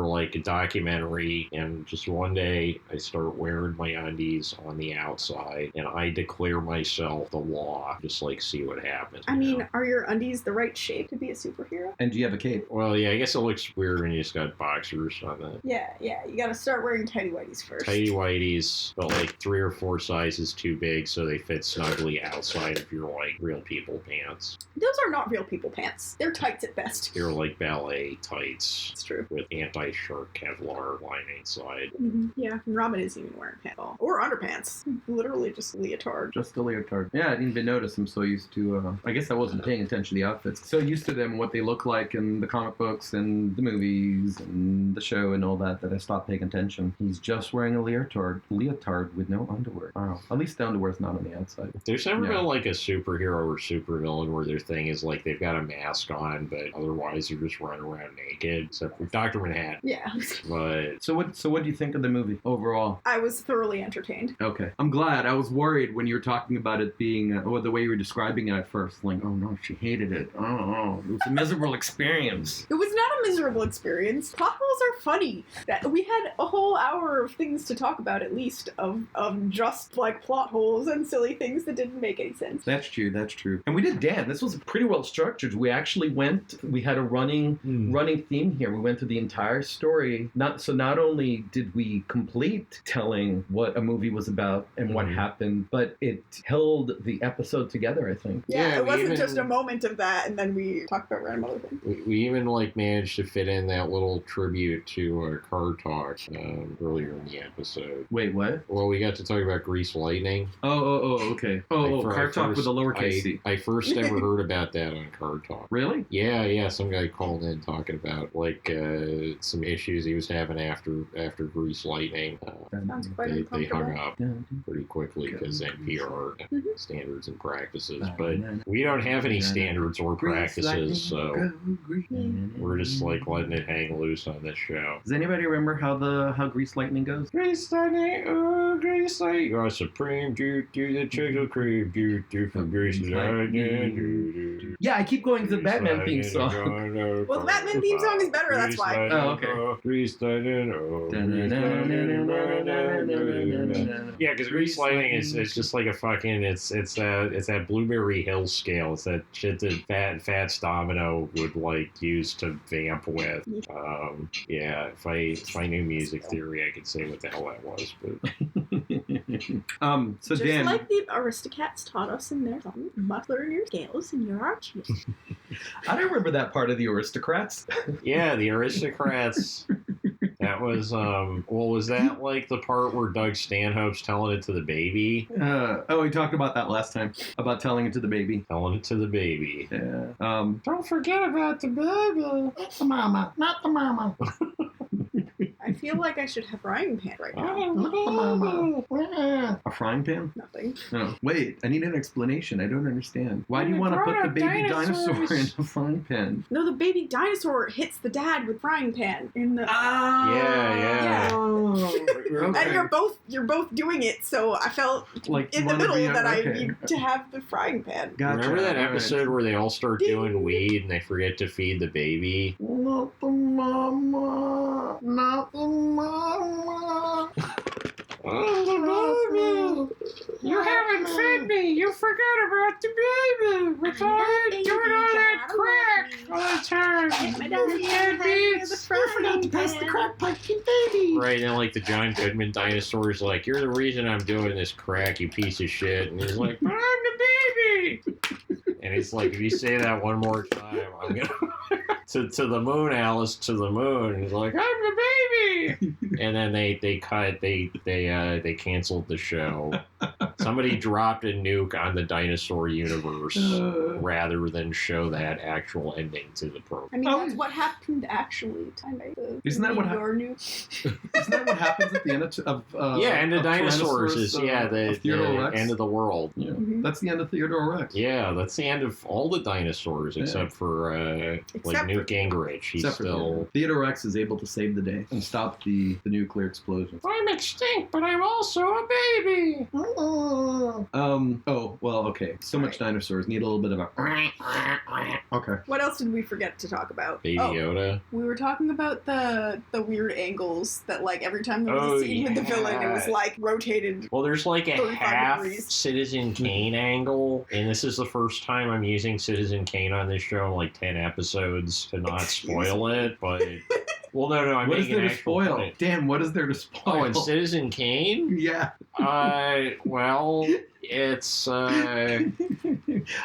like a documentary, and just one day I start wearing my undies on the outside, and I declare myself the law. Just like see what happens. I you mean, know? are your undies the right shape to be a superhero? And do you have a cape? Well, yeah, I guess it looks weird when you just got boxers on the Yeah. You gotta start wearing tighty whities first. tighty whities, but like 3 or 4 sizes too big, so they fit snugly outside of your like real people pants. Those are not real people pants. They're tights at best. They're like ballet tights It's true. with anti-shark Kevlar lining inside. Yeah, and Robin isn't even wearing pants at all. Or underpants. Literally just leotard. Just a leotard. Yeah, I didn't even notice. I'm so used to, I guess I wasn't paying attention to the outfits. So used to them, what they look like in the comic books and the movies and the show and all that I stopped paying attention. He's just wearing a leotard with no underwear. Wow. At least the underwear's not on the outside. There's never Yeah. been like a superhero or supervillain where their thing is like they've got a mask on, but otherwise they're just running around naked, except for Dr. Manhattan. Yeah. But So what do you think of the movie overall? I was thoroughly entertained. Okay. I'm glad. I was worried when you were talking about it being, or the way you were describing it at first. Like, oh no, she hated it. Oh, it was a miserable experience. It was not a miserable experience. Plot holes are funny. That we had a whole hour of things to talk about, at least of just like plot holes and silly things that didn't make any sense. That's true. That's true. And we did Dan. This was pretty well structured. We actually we had a running theme here. We went through the entire story. Not only did we complete telling what a movie was about and what happened, but it held the episode together, I think. Yeah, Yeah, it we wasn't even- just a moment of that, and then we talked about random other things. we even like managed to fit in that little tribute to Card Talk earlier in the episode. Wait, what? Well, we got to talk about Grease Lightning. Oh, okay. Card Talk with a lowercase c. I first ever heard about that on Card Talk. Really? Yeah. Some guy called in talking about like some issues he was having after Grease Lightning. Sounds quite They hung uncomfortable. up pretty quickly because NPR Mhm. standards and practices. But we don't have any standards or practices, so we're just like letting it hang loose on this show. Does anybody remember how Grease Lightning goes? Grease Lightning, oh Grease Lightning, you're supreme, do the chocolate cream, do from Grease Lightning. Yeah, I keep going to the Batman theme song. Well, the Batman theme song is better, that's why. Oh, okay. Grease Lightning, oh, Grease Lightning. Yeah, because Grease Lightning is just like a fucking it's that Blueberry Hill scale. It's that shit that Fats Domino would like use to vamp with. Yeah, if I knew music theory, I could say what the hell that was. But So Just Dan, like the Aristocats taught us in their song, you must learn your scales and your arches. I don't remember that part of the Aristocrats. yeah, the Aristocrats. That was was that like the part where Doug Stanhope's telling it to the baby? We talked about that last time, about telling it to the baby. Telling it to the baby. Yeah. Don't forget about the baby. Not the mama, not the mama. I feel like I should have frying pan right now. Not the mama. A frying pan? Nothing. No. Wait, I need an explanation. I don't understand. Why do you want to put the baby dinosaur in a frying pan? No, the baby dinosaur hits the dad with frying pan in the. Yeah. Okay. And you're both doing it, so I felt Like in you the wanna middle be- that I okay. need to have the frying pan. Gotcha. Remember that All right. episode where they all start doing weed and they forget to feed the baby? Not the mama. Not the mama. Oh, the baby! You haven't fed me! You forgot about the baby! With all that doing all that crack all the time! pipe to baby. Right, and like the John Goodman dinosaur is like, you're the reason I'm doing this crack, you piece of shit. And he's like, but I'm the baby! And it's like, if you say that one more time, I'm gonna to the moon, Alice, to the moon. He's like, I'm the baby. And then they canceled the show. Somebody dropped a nuke on the dinosaur universe rather than show that actual ending to the program. I mean, that's what happened actually. Isn't that what Isn't that what happens at the end of end of dinosaurs is of the Theodore Rex? end of the world. Yeah, that's the end of Theodore Rex. Yeah, that's the end of all the dinosaurs except for Newt Gingrich. He's still Theodore Rex is able to save the day and stop the nuclear explosion. I'm extinct, but I'm also a baby. Oh well, okay. So much dinosaurs need a little bit of a. Okay. What else did we forget to talk about? Baby Yoda. We were talking about the weird angles that, like, every time there was a scene with the villain, it was like rotated. Well, there's like a 35 half degrees. Citizen Kane angle, and this is the first time I'm using Citizen Kane on this show in like 10 episodes to not spoil it, but well, no, I'm what is making there an to actual spoil? point. Damn, what is there to spoil? Oh, and Citizen Kane? Yeah. Well, it's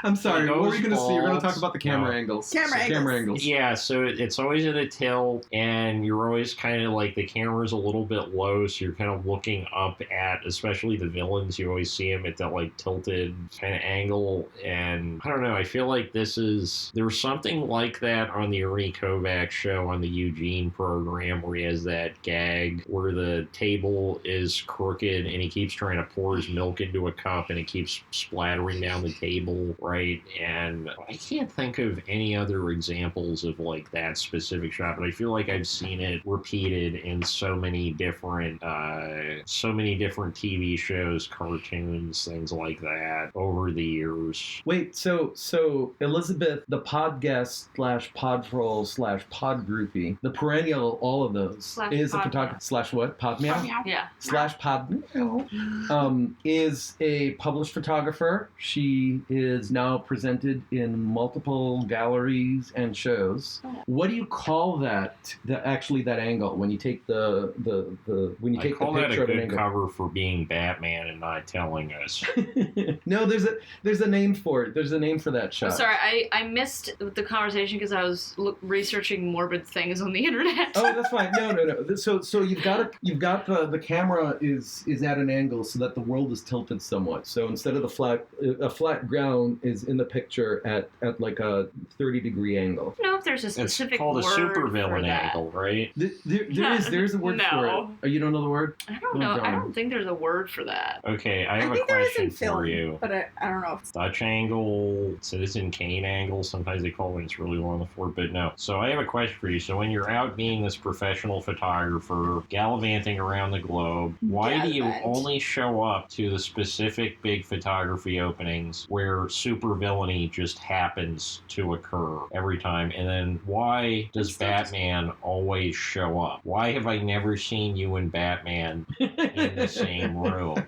I'm sorry. What were you going to see? You're going to talk about the camera No. angles. Camera angles. Yeah, so it's always at a tilt, and you're always kind of like the camera's a little bit low, so you're kind of looking up at, especially the villains. You always see them at that like tilted kind of angle, and I don't know. I feel like there was something like that on the Ernie Kovacs show on the Eugene program, where he has that gag where the table is crooked and he keeps trying to pour his milk into a cup and it keeps splattering down the table, right? And I can't think of any other examples of like that specific shot, but I feel like I've seen it repeated in so many different TV shows, cartoons, things like that over the years. Wait, so Elizabeth, the podguest / podtroll / podgroupie, the perennial, all of those is a photographer / what? Podmeow? Yeah. / podmeow. Is a published photographer. She is now presented in multiple galleries and shows. Oh. What do you call that? That angle when you take the when you take I call the that picture a of an good angle? cover for being Batman and not telling us. No, there's a name for it. There's a name for that shot. I'm sorry, I missed the conversation because I was researching morbid things on the internet. Oh, that's fine. No. So you've got the camera is at an angle so that the world is tilted somewhat. So instead of a flat ground is in the picture at like a 30-degree angle. I don't know if there's a It's specific called a word for supervillain that. angle, right? There's a word No. for it. Oh, you don't know the word? I don't Oh, know. I darn. don't think there's a word for that. Okay, I have a think there is question in film, for you. but I don't know if it's... Dutch angle, Citizen Kane angle, sometimes they call it when it's really long before, but no. So I have a question for you. So when you're out being this professional photographer, gallivanting around the globe, why do you Gallivant. only show up to the specific big photography openings where supervillainy just happens to occur every time? And then why does Batman always show up? Why have I never seen you and Batman in the same room?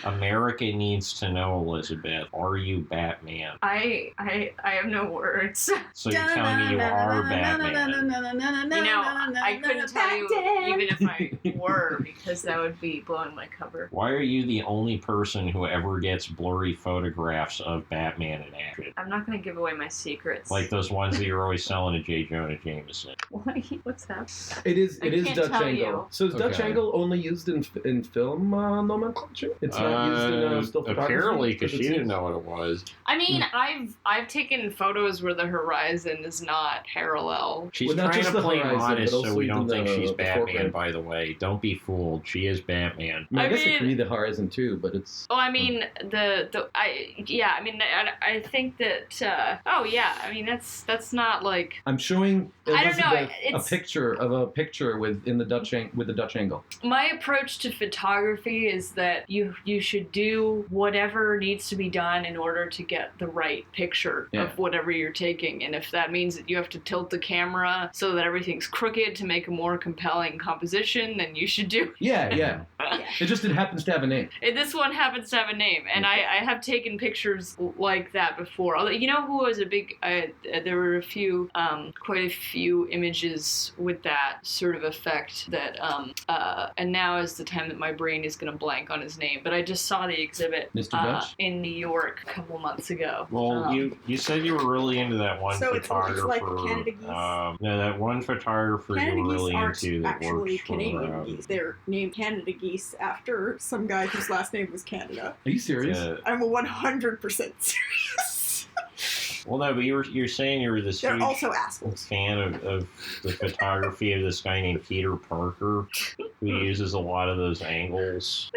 America needs to know, Elizabeth. Are you Batman? I have no words. So you're telling me you are Batman? You know, I couldn't tell you even if I were, because that would be blowing my cover. Why are you the only person who ever gets blurry photographs of Batman in action? I'm not going to give away my secrets. Like those ones that you're always selling to J. Jonah Jameson. What's that? It is I can't Dutch tell angle. you. So is Dutch Okay. angle only used in film nomenclature? It's not used in still photography? Apparently, because she it's didn't used- know what it was. I mean, I've taken photos where the horizon is not parallel. She's Well, not trying just to the play horizon, modest, but so also we don't even think she's the Batman, foreground. by the way. Don't be fooled. She is Batman. I I guess it could mean- be the horizon too, but it's... Oh, I mean I think that. Oh yeah, I mean that's not like. I'm showing I don't know, Elizabeth a it's- picture with the Dutch angle. My approach to photography is that you should do whatever needs to be done in order to get the right picture Yeah. of whatever you're taking. And if that means that you have to tilt the camera so that everything's crooked to make a more compelling composition, then you should do Yeah, yeah. It happens to have a name. This one happens to have a name, and I have taken pictures like that before. Although, you know who was a big... there were quite a few images with that sort of effect that... and now is the time that my brain is going to blank on his name. But I just saw the exhibit in New York a couple months ago. Well, you said you were really into that one So photographer. it's like Canada geese. No, that one photographer Canada you were geese really aren't into that actually works Canadian for... geese. They're named Canada geese after some guy whose last name was Canada. Are you serious? I'm 100% serious. Well, no, but you're saying you were this They're huge also assholes. fan of the photography of this guy named Peter Parker, who uses a lot of those angles.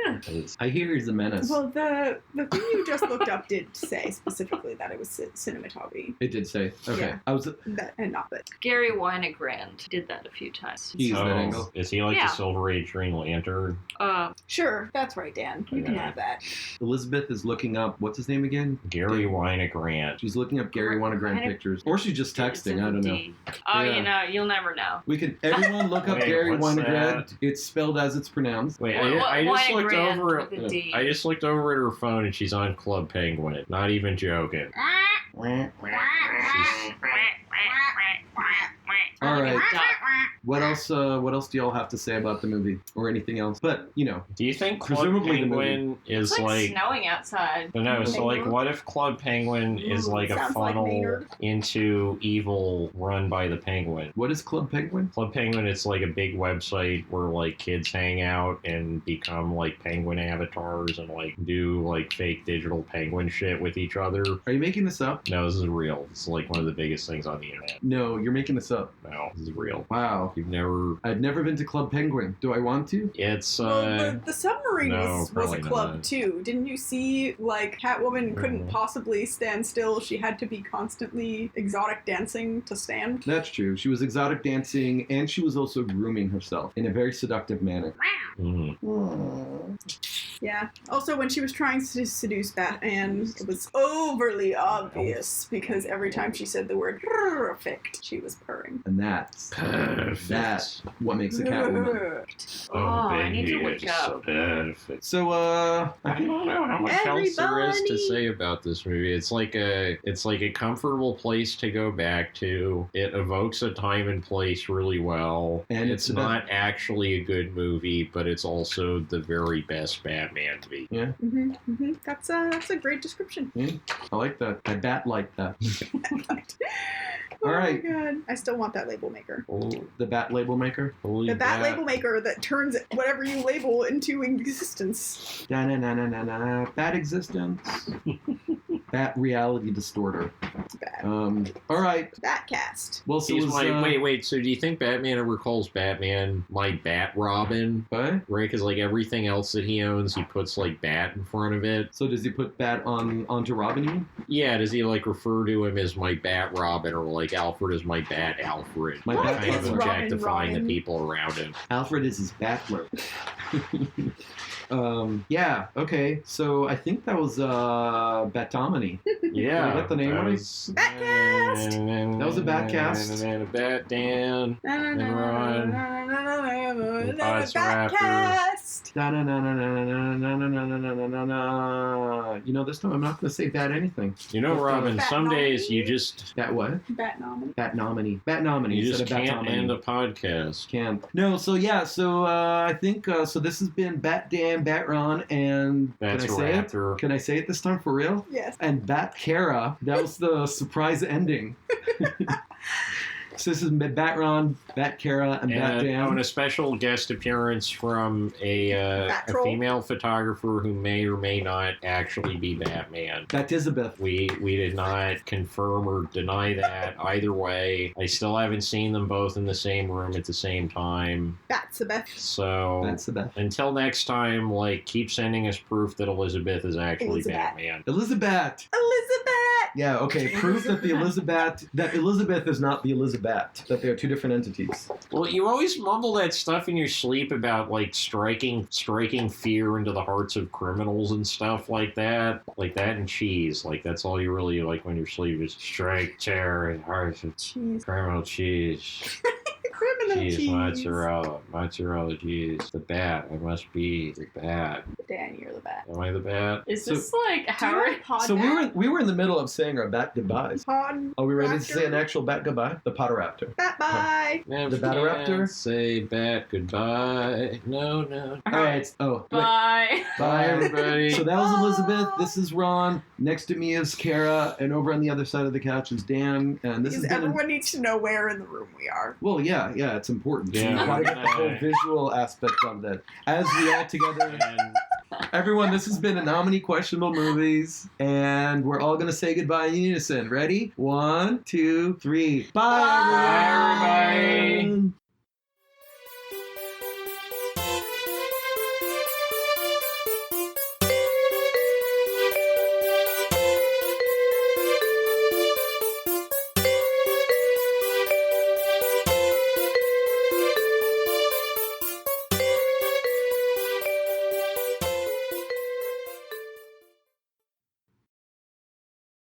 I hear he's a menace. Well, the thing you just looked up did say specifically that it was cinematography. It did say. Okay. Yeah. I was. That, and not that. Gary Winogrand did that a few times. He used that angle. Is he like Yeah. the Silver Age Green Lantern? Sure, that's right, Dan. You can Okay. have that. Elizabeth is looking up. What's his name again? Gary Winogrand. She's looking up Gary Winogrand pictures, or she's just texting. I don't know. Oh, Yeah. you know, you'll never know. We can everyone look up Wait, Gary what's Winogrand. that? It's spelled as it's pronounced. Wait, What- I just looked Winogrand over. with a D. I just looked over at her phone and she's on Club Penguin. Not even joking. All right. What else? What else do y'all have to say about the movie, or anything else? But you know, Do you think Club Presumably the Penguin is It's like like? snowing outside. No, so like, Penguin. what if Club Penguin is like a Sounds like funnel Maynard. into evil run by the Penguin? what is Club Penguin? Club Penguin, it's like a big website where like kids hang out and become like penguin avatars and like do like fake digital penguin shit with each other. Are you making this up? No, this is real. It's like one of the biggest things on the internet. No, you're making this up. No, this is real. Wow. You've never. I've never been to Club Penguin. Do I want to? It's Well, the submarine no, was a probably club not. too. Didn't you see, like, Catwoman couldn't Mhm. possibly stand still. She had to be constantly exotic dancing to stand. That's true. She was exotic dancing, and she was also grooming herself in a very seductive manner. Mhm. Yeah. Also, when she was trying to seduce Batman, it was overly obvious because every time she said the word perfect, she was purring. And that's Perfect. what makes a Catwoman. Perfect. Oh, I need to baby, look it's up. perfect. So, I don't know how much else there is to Everybody. say about this movie. It's like a comfortable place to go back to. It evokes a time and place really well. And it's it's the not actually a good movie, but it's also the very best Batman movie. yeah, That's a great description. I like that. I bat like that. Oh All right. my god. I still want that label maker. The bat label maker. Holy The bat bat. label maker that turns whatever you label into existence. Da na na na na na. Bat existence. Bat reality distorter. That's bad. All right. Batcast. Well, so it He's was, my, wait, so do you think Batman ever calls Batman my Bat Robin? What? Right? Because, like, everything else that he owns, he puts, like, Bat in front of it. So does he put bat onto Robin? You mean? Yeah, does he, like, refer to him as my Bat Robin or, like, Alfred as my Bat Alfred? My What Bat kind of is Alfred. Robin objectifying Robin? the people around him. Alfred is his battler. Yeah. Okay. So I think that was Batomany. Yeah. Did I get the name that right? was- Batcast! That was a Batcast. Bat Dan. Batcast. Da na na na na na na na na na na na na. You know, this time I'm not going to say bat anything. You know, Robin, Bat some days nominee? you just Bat what? Bat nominee. Bat nominee. Bat nominee. you instead just of bat can't nominee. end a podcast. Can't. No, so yeah, so I think so this has been Bat Dan, Bat Ron, and That's can I say it? Raptor. Can I say it this time for real? Yes. And Bat Kara. That was the surprise ending. So this is Bat Ron, Bat Kara, and Bat And Dan. a special guest appearance from a Bat troll. female photographer who may or may not actually be Batman. Bat Elizabeth. We did not confirm or deny that either way. I still haven't seen them both in the same room at the same time. Batsabeth. So That's the Bat. until next time, like, keep sending us proof that Elizabeth is actually Elizabeth. Batman. Elizabeth. Elizabeth. Yeah, okay. Proof that Elizabeth is not the Elizabeth. That they are two different entities. Well, you always mumble that stuff in your sleep about, like, striking fear into the hearts of criminals and stuff like that and cheese. Like, that's all you really like when you're asleep is strike terror in hearts of Jeez. criminal cheese. Criminal cheese, mozzarella cheese. The bat. I must be the bat. Danny, you're the bat. Am I the bat? Is So- this like Howard? So we were in the middle of saying our bat goodbyes. Are we ready to say an actual bat goodbye? The Podiraptor. Bat bye. Never The Bataraptor? can say bat goodbye. No. All right. Oh, wait. Bye. Bye, everybody. So that was Elizabeth. This is Ron. Next to me is Kara, and over on the other side of the couch is Dan. And this Because has been. everyone needs to know where in the room we are. Well, yeah, it's important. Yeah. You gotta get the whole visual aspect of that. As we all together. And Everyone, this has been Anomaly Questionable Movies, and we're all gonna say goodbye in unison. Ready? 1, 2, 3. Bye, Bye, everyone.